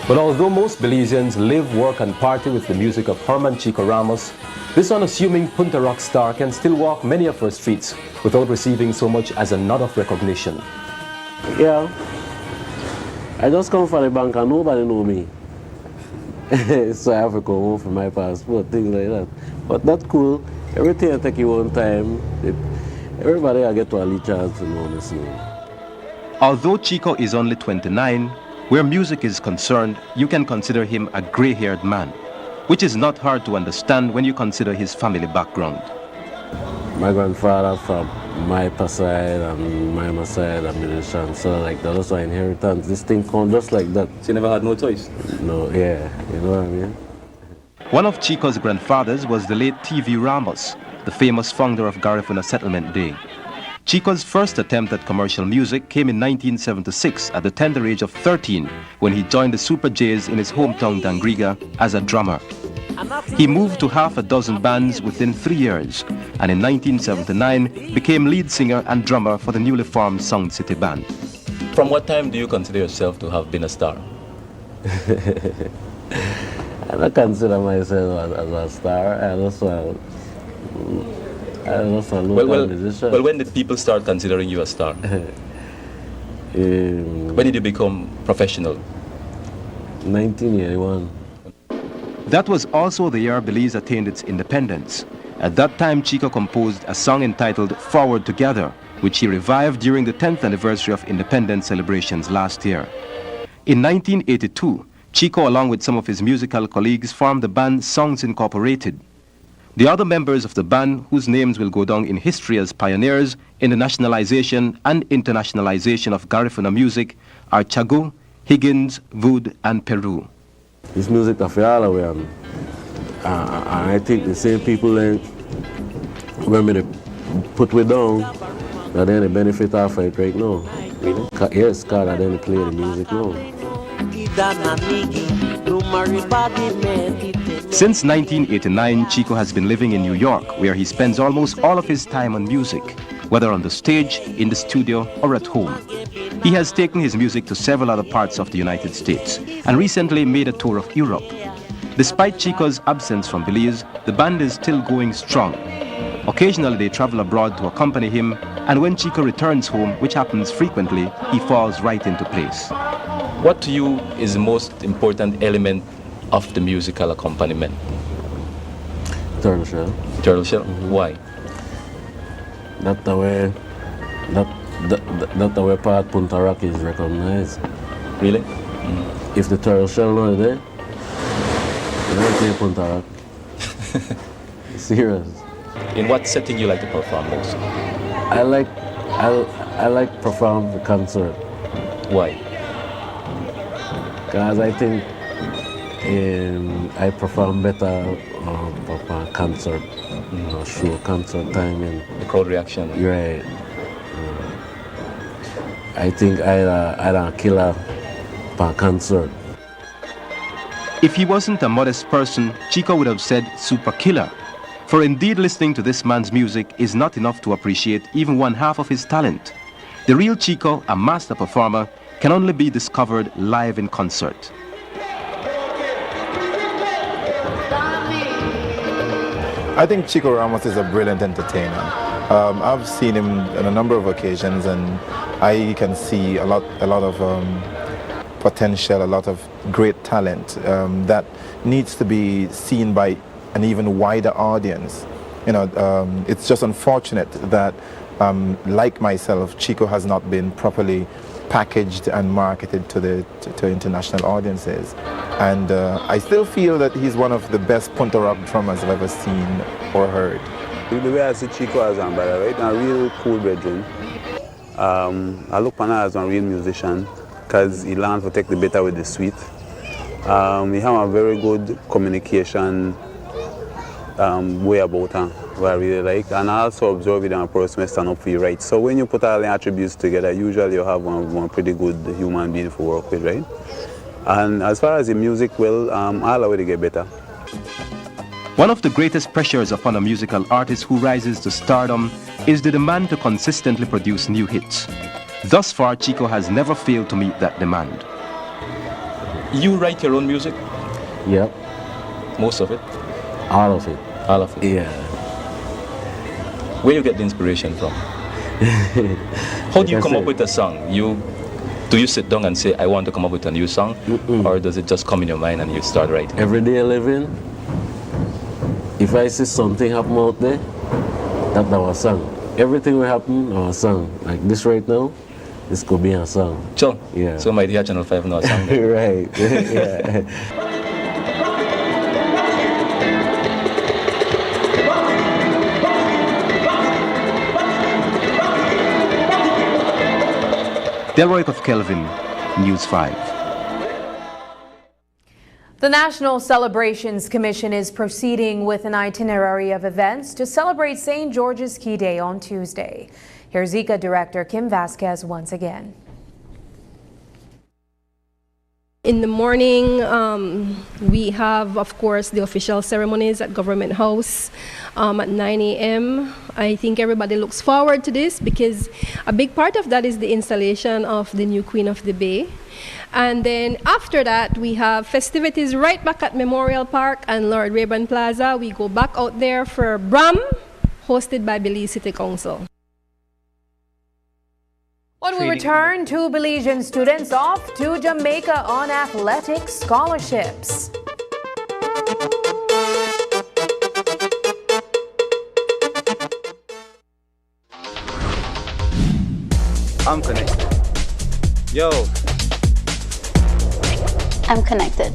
Speaker 19: But although most Belizeans live, work and party with the music of Herman Chico Ramos, this unassuming Punta Rock star can still walk many of our streets without receiving so much as a nod of recognition.
Speaker 20: Yeah, I just come from the bank and nobody know me.
Speaker 2: So I have to go home for my passport, things like that. But that's cool. Everything I take you one time. Everybody I get to a chance to know this name.
Speaker 19: Although Chico is only 29, where music is concerned, you can consider him a gray-haired man, which is not hard to understand when you consider his family background.
Speaker 2: My grandfather from my pa side and my ma side are musician, so like that was my inheritance. This thing come just like that.
Speaker 19: So you never had no choice?
Speaker 2: No, yeah, you know what I mean?
Speaker 19: One of Chico's grandfathers was the late T.V. Ramos, the famous founder of Garifuna Settlement Day. Chico's first attempt at commercial music came in 1976 at the tender age of 13 when he joined the Super Jays in his hometown Dangriga as a drummer. He moved to half a dozen bands within 3 years and in 1979 became lead singer and drummer for the newly formed Sound City Band.
Speaker 20: From what time do you consider yourself to have been a star?
Speaker 2: I don't consider myself as a star. I just a local musician.
Speaker 20: Well, when did people start considering you a star? When did you become professional?
Speaker 2: 1981.
Speaker 19: That was also the year Belize attained its independence. At that time, Chico composed a song entitled Forward Together, which he revived during the 10th anniversary of independence celebrations last year. In 1982, Chico, along with some of his musical colleagues, formed the band Songs Incorporated. The other members of the band, whose names will go down in history as pioneers in the nationalization and internationalization of Garifuna music, are Chago, Higgins, Vood, and Peru.
Speaker 2: This music of all of them, and I think the same people that when me put we down, that then the benefit of it right now. Really? Yes, because I didn't play the music now.
Speaker 19: Since 1989, Chico has been living in New York, where he spends almost all of his time on music, whether on the stage, in the studio, or at home. He has taken his music to several other parts of the United States and recently made a tour of Europe. Despite Chico's absence from Belize, the band is still going strong. Occasionally they travel abroad to accompany him, and when Chico returns home, which happens frequently, he falls right into place.
Speaker 20: What to you is the most important element of the musical accompaniment?
Speaker 2: Turtle shell.
Speaker 20: Turtle shell? Mm-hmm. Why?
Speaker 2: That's the way part Punta Rock is recognized.
Speaker 20: Really?
Speaker 2: Mm-hmm. If the turtle shell not there, you don't play Punta Rock. Serious.
Speaker 20: In what setting you like to perform most?
Speaker 2: I like perform the concert.
Speaker 20: Why?
Speaker 2: Because I think I perform better for concert, show concert time and
Speaker 20: the crowd reaction.
Speaker 2: Right. I think I don't kill a per concert.
Speaker 19: If he wasn't a modest person, Chico would have said super killer. For indeed listening to this man's music is not enough to appreciate even one half of his talent. The real Chico, a master performer, can only be discovered live in concert.
Speaker 21: I think Chico Ramos is a brilliant entertainer. I've seen him on a number of occasions, and I can see a lot of potential, a lot of great talent that needs to be seen by an even wider audience. You know, it's just unfortunate that, like myself, Chico has not been properly packaged and marketed to international audiences. And I still feel that he's one of the best Punta Rock drummers I've ever seen or heard.
Speaker 22: The way I see Chico as a brother, right? A real cool brethren. I look upon him as a real musician because he learned to take the bitter with the sweet. He have a very good communication way about him, what I really like. And I also observe it on a person who stand up for you, right? So when you put all the attributes together, usually you have one pretty good human being to work with, right? And as far as the music, well, all the way to get better.
Speaker 19: One of the greatest pressures upon a musical artist who rises to stardom is the demand to consistently produce new hits. Thus far, Chico has never failed to meet that demand.
Speaker 20: You write your own music?
Speaker 2: Yep.
Speaker 20: Most of it?
Speaker 2: All of it.
Speaker 20: All of it?
Speaker 2: Yeah.
Speaker 20: Where you get the inspiration from? How do you come up with a song? do you sit down and say, I want to come up with a new song? Or does it just come in your mind and you start writing?
Speaker 2: Everyday living. If I see something happen out there, that's our song. Everything will happen, our song. Like this right now, this could be a song.
Speaker 20: Sure.
Speaker 2: Yeah.
Speaker 20: So my dear Channel 5 now song.
Speaker 2: Right. Yeah.
Speaker 3: Delroy of Kelvin, News 5.
Speaker 1: The National Celebrations Commission is proceeding with an itinerary of events to celebrate St. George's Key Day on Tuesday. Here's Zika Director Kim Vasquez once again.
Speaker 18: In the morning, we have, of course, the official ceremonies at Government House at 9 a.m. I think everybody looks forward to this because a big part of that is the installation of the new Queen of the Bay. And then after that, we have festivities right back at Memorial Park and Lord Rayburn Plaza. We go back out there for Bram, hosted by Belize City Council.
Speaker 1: When we return, 2 Belizean students off to Jamaica on athletic scholarships.
Speaker 4: I'm connected. Yo.
Speaker 7: I'm connected.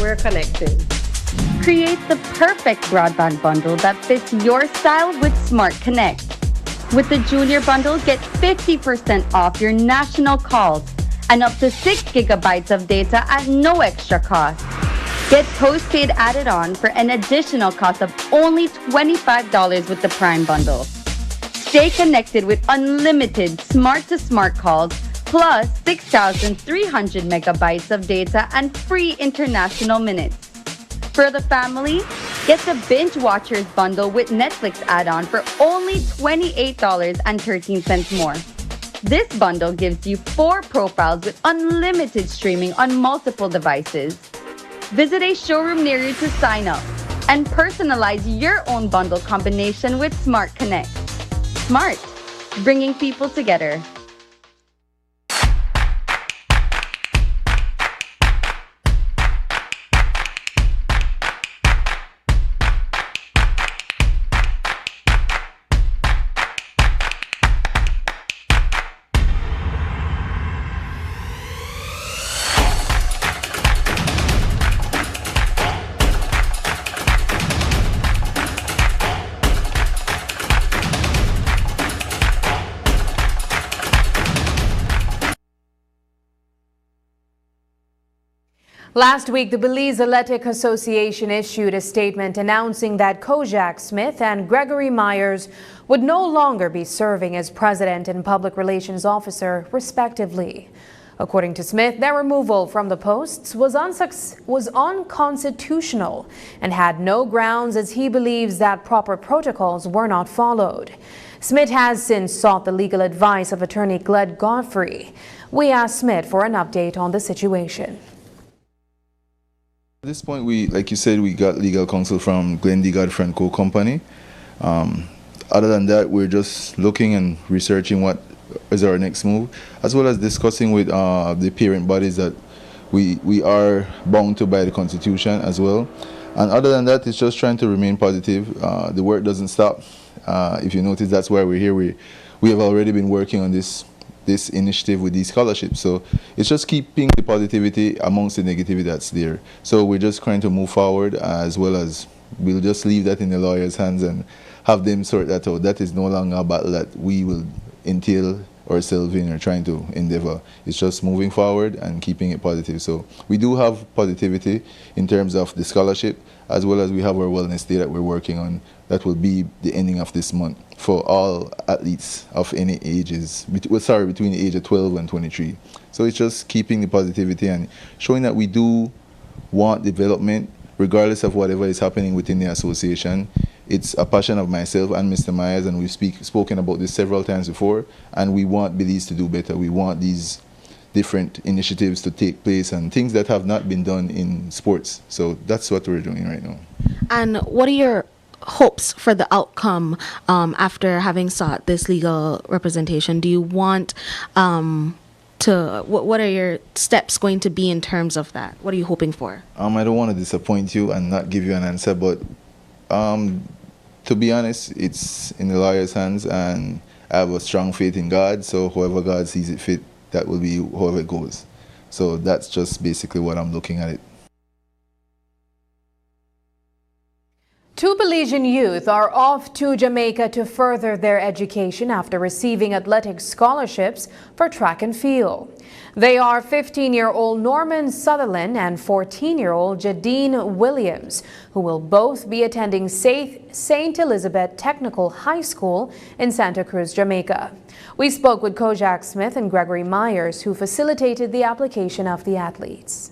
Speaker 24: We're connected.
Speaker 7: Create the perfect broadband bundle that fits your style with Smart Connect. With the Junior Bundle, get 50% off your national calls and up to 6 gigabytes of data at no extra cost. Get postpaid added on for an additional cost of only $25 with the Prime Bundle. Stay connected with unlimited smart-to-smart calls plus 6,300 megabytes of data and free international minutes. For the family, get the Binge Watchers bundle with Netflix add-on for only $28.13 more. This bundle gives you 4 profiles with unlimited streaming on multiple devices. Visit a showroom near you to sign up and personalize your own bundle combination with Smart Connect. Smart, bringing people together.
Speaker 1: Last week, the Belize Athletic Association issued a statement announcing that Kojak Smith and Gregory Myers would no longer be serving as president and public relations officer, respectively. According to Smith, their removal from the posts was unconstitutional and had no grounds, as he believes that proper protocols were not followed. Smith has since sought the legal advice of attorney Gled Godfrey. We asked Smith for an update on the situation.
Speaker 25: At this point, like you said, we got legal counsel from Glenn D. Godfrey & Co. Company. Other than that, we're just looking and researching what is our next move, as well as discussing with the parent bodies that we are bound to by the Constitution as well. And other than that, it's just trying to remain positive. The work doesn't stop. If you notice, that's why we're here. We have already been working on this initiative with these scholarships. So it's just keeping the positivity amongst the negativity that's there. So we're just trying to move forward, as well as we'll just leave that in the lawyers' hands and have them sort that out. That is no longer a battle that we will entail ourselves in or trying to endeavor. It's just moving forward and keeping it positive. So we do have positivity in terms of the scholarship, as well as we have our wellness day that we're working on. That will be the ending of this month for all athletes of any ages, between the age of 12 and 23. So it's just keeping the positivity and showing that we do want development, regardless of whatever is happening within the association. It's a passion of myself and Mr. Myers, and we've spoken about this several times before, and we want Belize to do better. We want these different initiatives to take place and things that have not been done in sports. So that's what we're doing right now.
Speaker 26: And what are your
Speaker 8: hopes for the outcome after having sought this legal representation? Do you want what are your steps going to be in terms of that? What are you hoping for?
Speaker 25: I don't want to disappoint you and not give you an answer, but to be honest, it's in the lawyer's hands, and I have a strong faith in God, so whoever God sees it fit, that will be however it goes. So that's just basically what I'm looking at it.
Speaker 1: Two Belizean youth are off to Jamaica to further their education after receiving athletic scholarships for track and field. They are 15-year-old Norman Sutherland and 14-year-old Jadine Williams, who will both be attending St. Elizabeth Technical High School in Santa Cruz, Jamaica. We spoke with Kojak Smith and Gregory Myers, who facilitated the application of the athletes.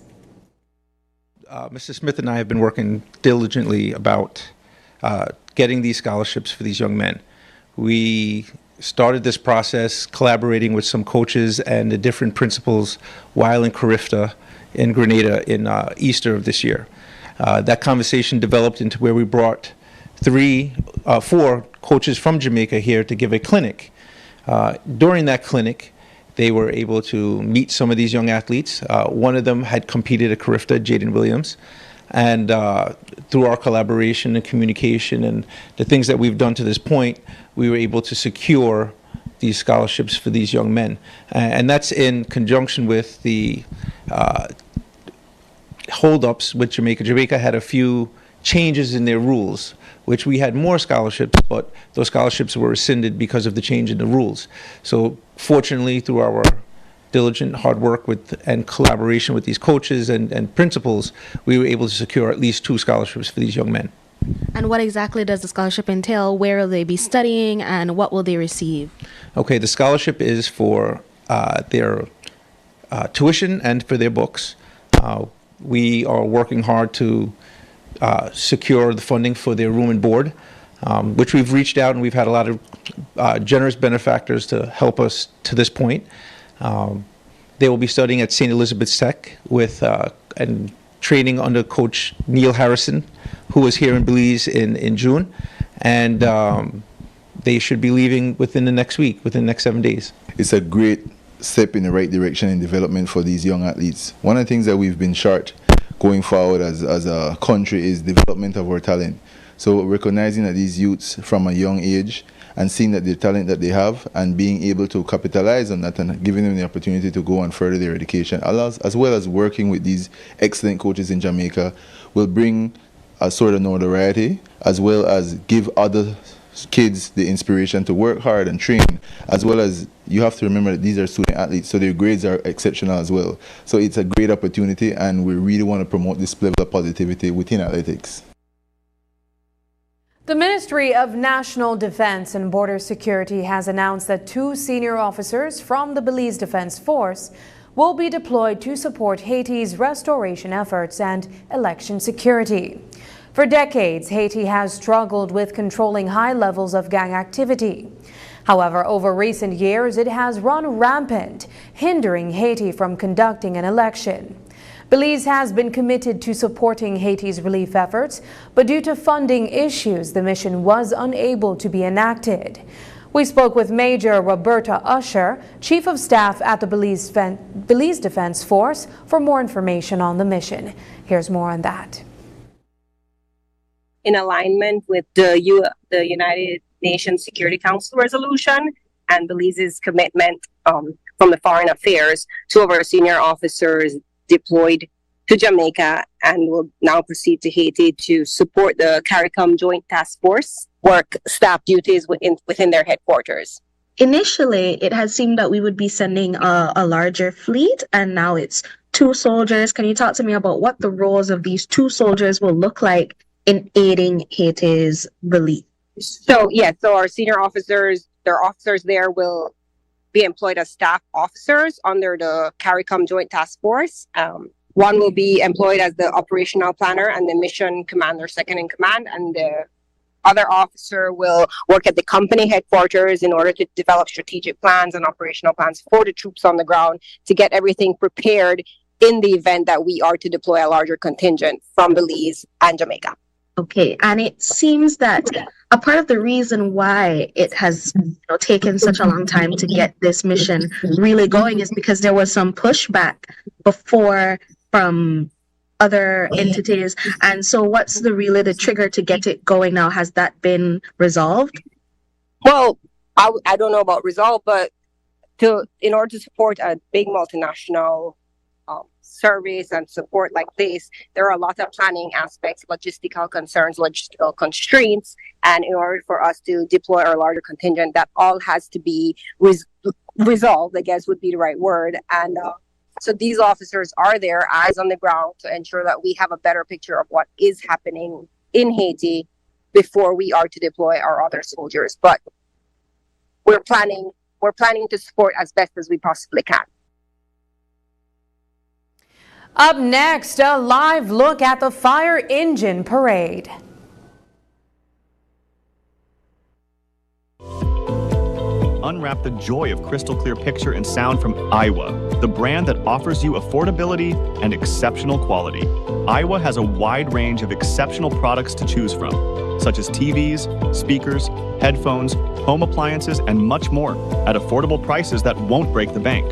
Speaker 10: Mr. Smith and I have been working diligently about getting these scholarships for these young men. We started this process collaborating with some coaches and the different principals while in Carifta in Grenada in Easter of this year. That conversation developed into where we brought 4 coaches from Jamaica here to give a clinic. During that clinic, they were able to meet some of these young athletes. One of them had competed at Carifta, Jadine Williams. And through our collaboration and communication and the things that we've done to this point, we were able to secure these scholarships for these young men. And that's in conjunction with the holdups with Jamaica. Jamaica had a few changes in their rules, which we had more scholarships, but those scholarships were rescinded because of the change in the rules. So fortunately, through our diligent hard work and collaboration with these coaches and principals, we were able to secure at least 2 scholarships for these young men.
Speaker 8: And what exactly does the scholarship entail? Where will they be studying and what will they receive?
Speaker 10: Okay, the scholarship is for their tuition and for their books. We are working hard to secure the funding for their room and board, which we've reached out and we've had a lot of generous benefactors to help us to this point. They will be studying at St. Elizabeth's Tech and training under Coach Neil Harrison, who was here in Belize in June, and they should be leaving within the next week, within the next 7 days.
Speaker 25: It's a great step in the right direction in development for these young athletes. One of the things that we've been short going forward as a country is development of our talent. So recognizing that these youths from a young age and seeing that the talent that they have and being able to capitalize on that and giving them the opportunity to go and further their education, as well as working with these excellent coaches in Jamaica, will bring a sort of notoriety as well as give other kids the inspiration to work hard and train, as well as you have to remember that these are student athletes, so their grades are exceptional as well. So it's a great opportunity and we really want to promote this level of positivity within athletics.
Speaker 1: The Ministry of National Defense and Border Security has announced that 2 senior officers from the Belize Defense Force will be deployed to support Haiti's restoration efforts and election security. For decades, Haiti has struggled with controlling high levels of gang activity. However, over recent years, it has run rampant, hindering Haiti from conducting an election. Belize has been committed to supporting Haiti's relief efforts, but due to funding issues, the mission was unable to be enacted. We spoke with Major Roberta Usher, Chief of Staff at the Belize Defense Force, for more information on the mission. Here's more on that.
Speaker 11: In alignment with the United Nations Security Council resolution and Belize's commitment from the Foreign Affairs, 2 of our senior officers deployed to Jamaica and will now proceed to Haiti to support the CARICOM Joint Task Force work staff duties within their headquarters.
Speaker 23: Initially, it had seemed that we would be sending a larger fleet, and now it's 2 soldiers. Can you talk to me about what the roles of these 2 soldiers will look like in aiding Haiti's relief?
Speaker 11: So our senior officers, their officers there will be employed as staff officers under the CARICOM Joint Task Force. One will be employed as the operational planner and the mission commander, second in command, and the other officer will work at the company headquarters in order to develop strategic plans and operational plans for the troops on the ground to get everything prepared in the event that we are to deploy a larger contingent from Belize and Jamaica.
Speaker 23: Okay, and it seems that a part of the reason why it has taken such a long time to get this mission really going is because there was some pushback before from other entities. And so what's the trigger to get it going now? Has that been resolved?
Speaker 11: Well, I don't know about resolve, but in order to support a big multinational service and support like this, there are a lot of planning aspects, logistical concerns, logistical constraints, and in order for us to deploy our larger contingent, that all has to be resolved, I guess would be the right word. And so these officers are there, eyes on the ground, to ensure that we have a better picture of what is happening in Haiti before we are to deploy our other soldiers. But we're planning to support as best as we possibly can.
Speaker 1: Up next, a live look at the fire engine parade.
Speaker 12: Unwrap the joy of crystal clear picture and sound from Aiwa, the brand that offers you affordability and exceptional quality. Aiwa has a wide range of exceptional products to choose from, such as TVs, speakers, headphones, home appliances, and much more at affordable prices that won't break the bank.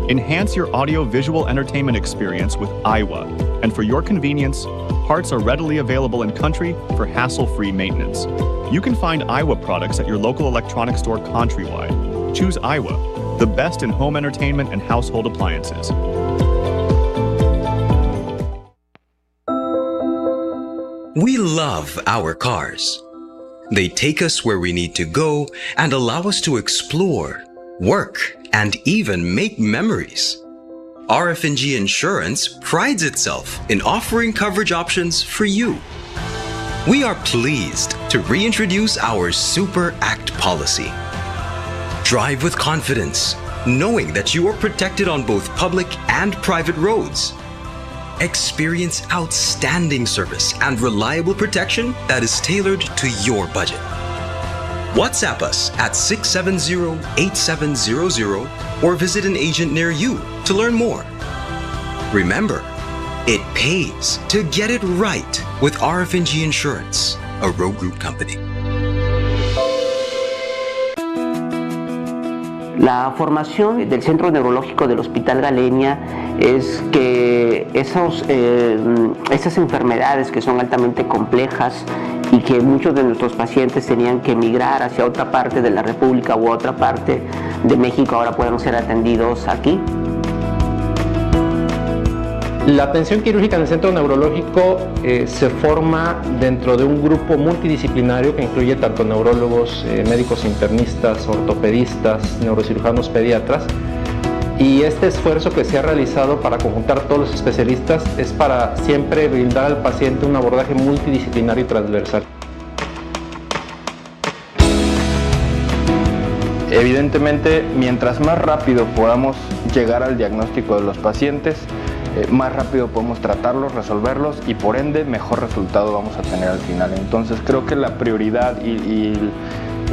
Speaker 12: Enhance your audio-visual entertainment experience with Aiwa, and for your convenience, parts are readily available in country for hassle-free maintenance. You can find Aiwa products at your local electronics store countrywide. Choose Aiwa, the best in home entertainment and household appliances.
Speaker 13: We love our cars. They take us where we need to go and allow us to explore, work, and even make memories. RF&G Insurance prides itself in offering coverage options for you. We are pleased to reintroduce our Super Act policy. Drive with confidence, knowing that you are protected on both public and private roads. Experience outstanding service and reliable protection that is tailored to your budget. WhatsApp us at 670-8700 or visit an agent near you to learn more. Remember, it pays to get it right with RF&G Insurance, a Road Group company.
Speaker 14: La formación del Centro Neurológico del Hospital Galenia es que esas enfermedades que son altamente complejas y que muchos de nuestros pacientes tenían que emigrar hacia otra parte de la República u otra parte de México, ahora pueden ser atendidos aquí.
Speaker 17: La atención quirúrgica en el centro neurológico se forma dentro de un grupo multidisciplinario que incluye tanto neurólogos, médicos internistas, ortopedistas, neurocirujanos, pediatras. Y este esfuerzo que se ha realizado para conjuntar a todos los especialistas es para siempre brindar al paciente un abordaje multidisciplinario y transversal. Evidentemente, mientras más rápido podamos llegar al diagnóstico de los pacientes, más rápido podemos tratarlos, resolverlos y por ende mejor resultado vamos a tener al final. Entonces creo que la prioridad y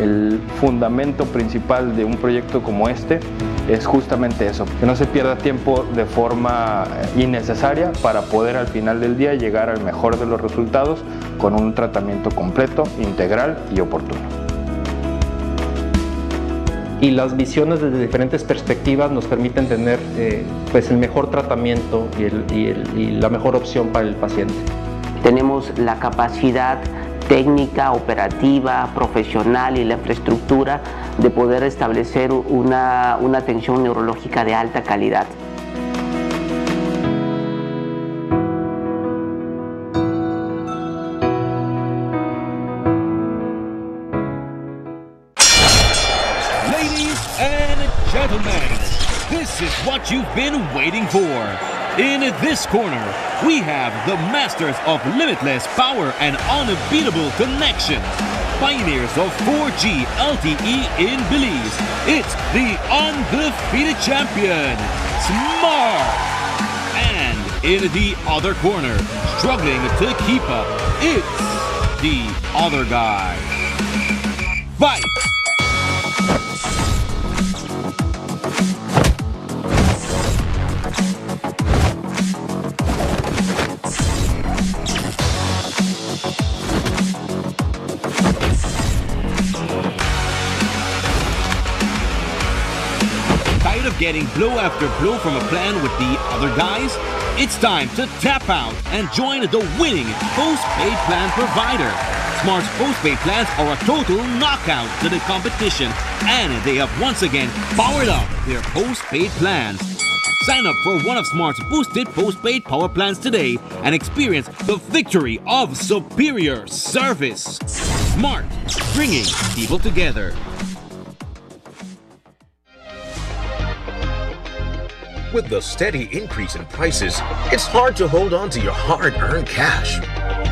Speaker 17: el fundamento principal de un proyecto como este es justamente eso, que no se pierda tiempo de forma innecesaria para poder al final del día llegar al mejor de los resultados con un tratamiento completo, integral y oportuno. Y las visiones desde diferentes perspectivas nos permiten tener pues el mejor tratamiento y la mejor opción para el paciente.
Speaker 14: Tenemos la capacidad técnica, operativa, profesional y la infraestructura de poder establecer una atención neurológica de alta calidad.
Speaker 24: Ladies and gentlemen, this is what you've been waiting for. In this corner, we have the masters of limitless power and unbeatable connection. Pioneers of 4G LTE in Belize. It's the undefeated champion, Smart. And in the other corner, struggling to keep up, it's the other guy. Fight! getting blow after blow from a plan with the other guys? It's time to tap out and join the winning postpaid plan provider. Smart's postpaid plans are a total knockout to the competition, and they have once again powered up their postpaid plans. Sign up for one of Smart's boosted postpaid power plans today and experience the victory of superior service. Smart, bringing people together.
Speaker 5: With the steady increase in prices, it's hard to hold on to your hard-earned cash.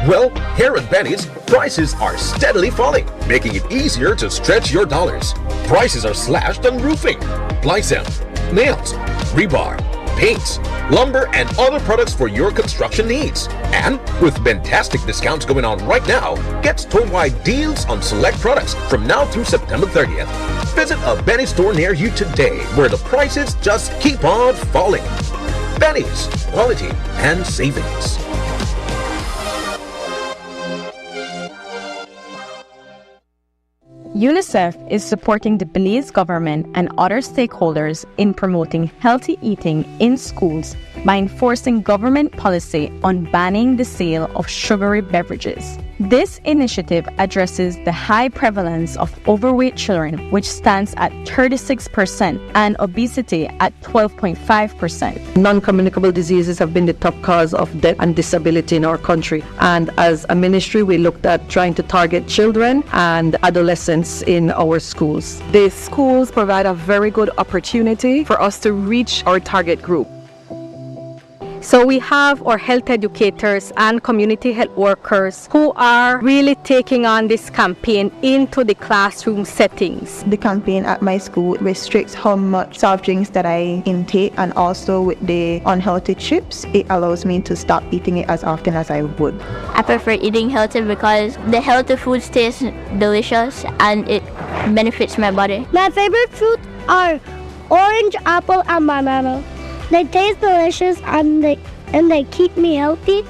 Speaker 5: Well, here at Benny's, prices are steadily falling, making it easier to stretch your dollars. Prices are slashed on roofing, plywood, nails, rebar, paints, lumber, and other products for your construction needs. And with fantastic discounts going on right now, get store-wide deals on select products from now through September 30th. Visit a Benny's store near you today, where the prices just keep on falling. Benny's, quality and savings.
Speaker 6: UNICEF is supporting the Belize government and other stakeholders in promoting healthy eating in schools by enforcing government policy on banning the sale of sugary beverages. This initiative addresses the high prevalence of overweight children, which stands at 36%, and obesity at 12.5%.
Speaker 9: Non-communicable diseases have been the top cause of death and disability in our country. And as a ministry, we looked at trying to target children and adolescents in our schools.
Speaker 15: The schools provide a very good opportunity for us to reach our target group.
Speaker 16: So we have our health educators and community health workers who are really taking on this campaign into the classroom settings.
Speaker 26: The campaign at my school restricts how much soft drinks that I intake, and also with the unhealthy chips, it allows me to stop eating it as often as I would.
Speaker 27: I prefer eating healthy because the healthy foods taste delicious and it benefits my body.
Speaker 28: My favorite fruits are orange, apple, and banana. They taste delicious and they keep me healthy.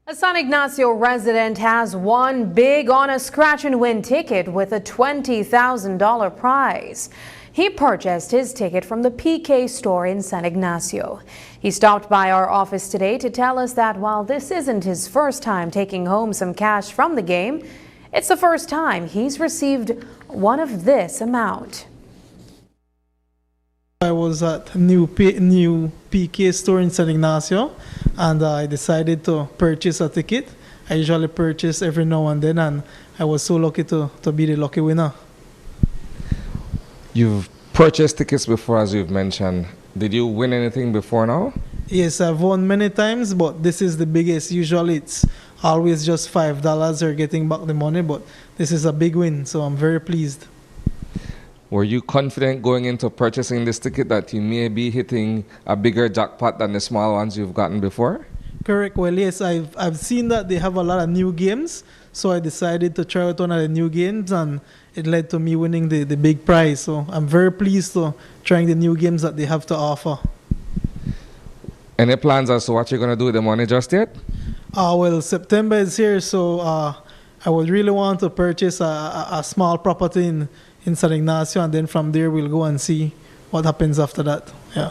Speaker 1: A San Ignacio resident has won big on a scratch and win ticket with a $20,000 prize. He purchased his ticket from the PK store in San Ignacio. He stopped by our office today to tell us that while this isn't his first time taking home some cash from the game, it's the first time he's received one of this amount.
Speaker 29: I was at new PK store in San Ignacio, and I decided to purchase a ticket. I usually purchase every now and then, and I was so lucky to be the lucky winner.
Speaker 30: You've purchased tickets before, as you've mentioned. Did you win anything before now?
Speaker 29: Yes, I've won many times, but this is the biggest. Usually it's always just $5 or getting back the money, but this is a big win, so I'm very pleased.
Speaker 30: Were you confident going into purchasing this ticket that you may be hitting a bigger jackpot than the small ones you've gotten before?
Speaker 29: Correct. Well, yes, I've seen that they have a lot of new games, so I decided to try out one of the new games, and it led to me winning the big prize. So I'm very pleased to trying the new games that they have to offer.
Speaker 30: Any plans as to what you're going to do with the money just yet?
Speaker 29: Well, September is here, so I would really want to purchase a small property in San Ignacio, and then from there we'll go and see what happens after that. Yeah.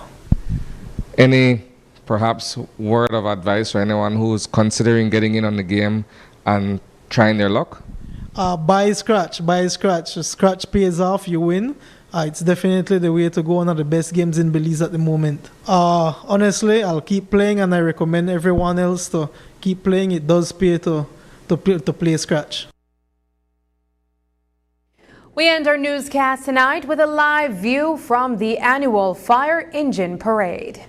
Speaker 30: Any perhaps word of advice for anyone who's considering getting in on the game and trying their luck?
Speaker 29: Buy scratch. Scratch pays off, you win. It's definitely the way to go. One of the best games in Belize at the moment. Honestly, I'll keep playing, and I recommend everyone else to keep playing. It does pay to play scratch.
Speaker 1: We end our newscast tonight with a live view from the annual Fire Engine Parade.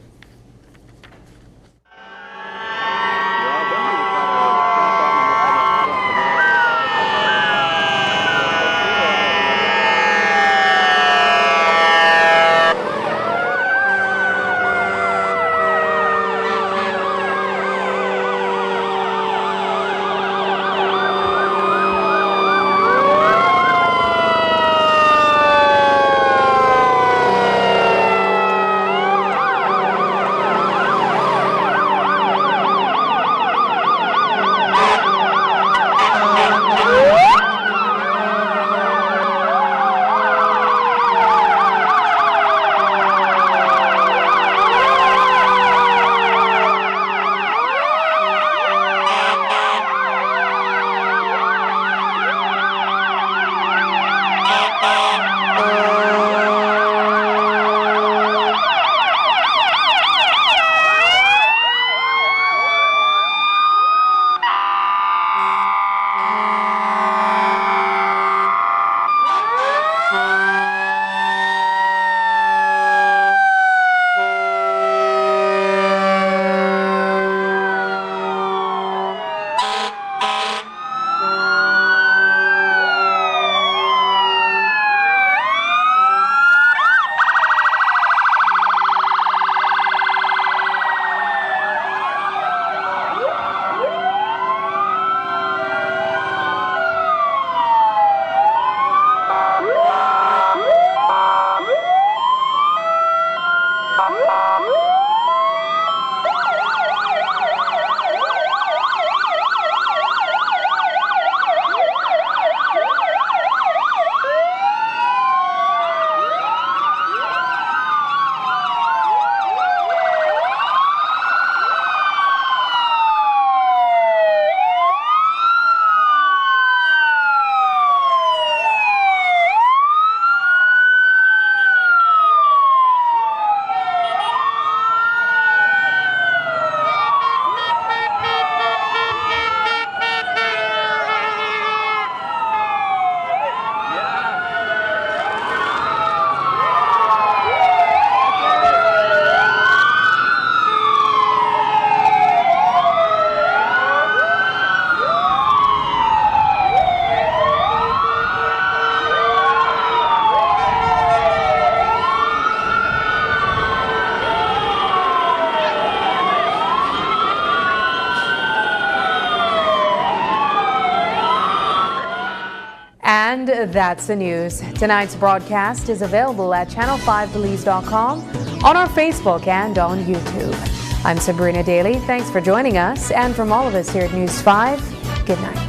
Speaker 1: And that's the news. Tonight's broadcast is available at channel5belize.com, on our Facebook, and on YouTube. I'm Sabrina Daly. Thanks for joining us. And from all of us here at News 5, good night.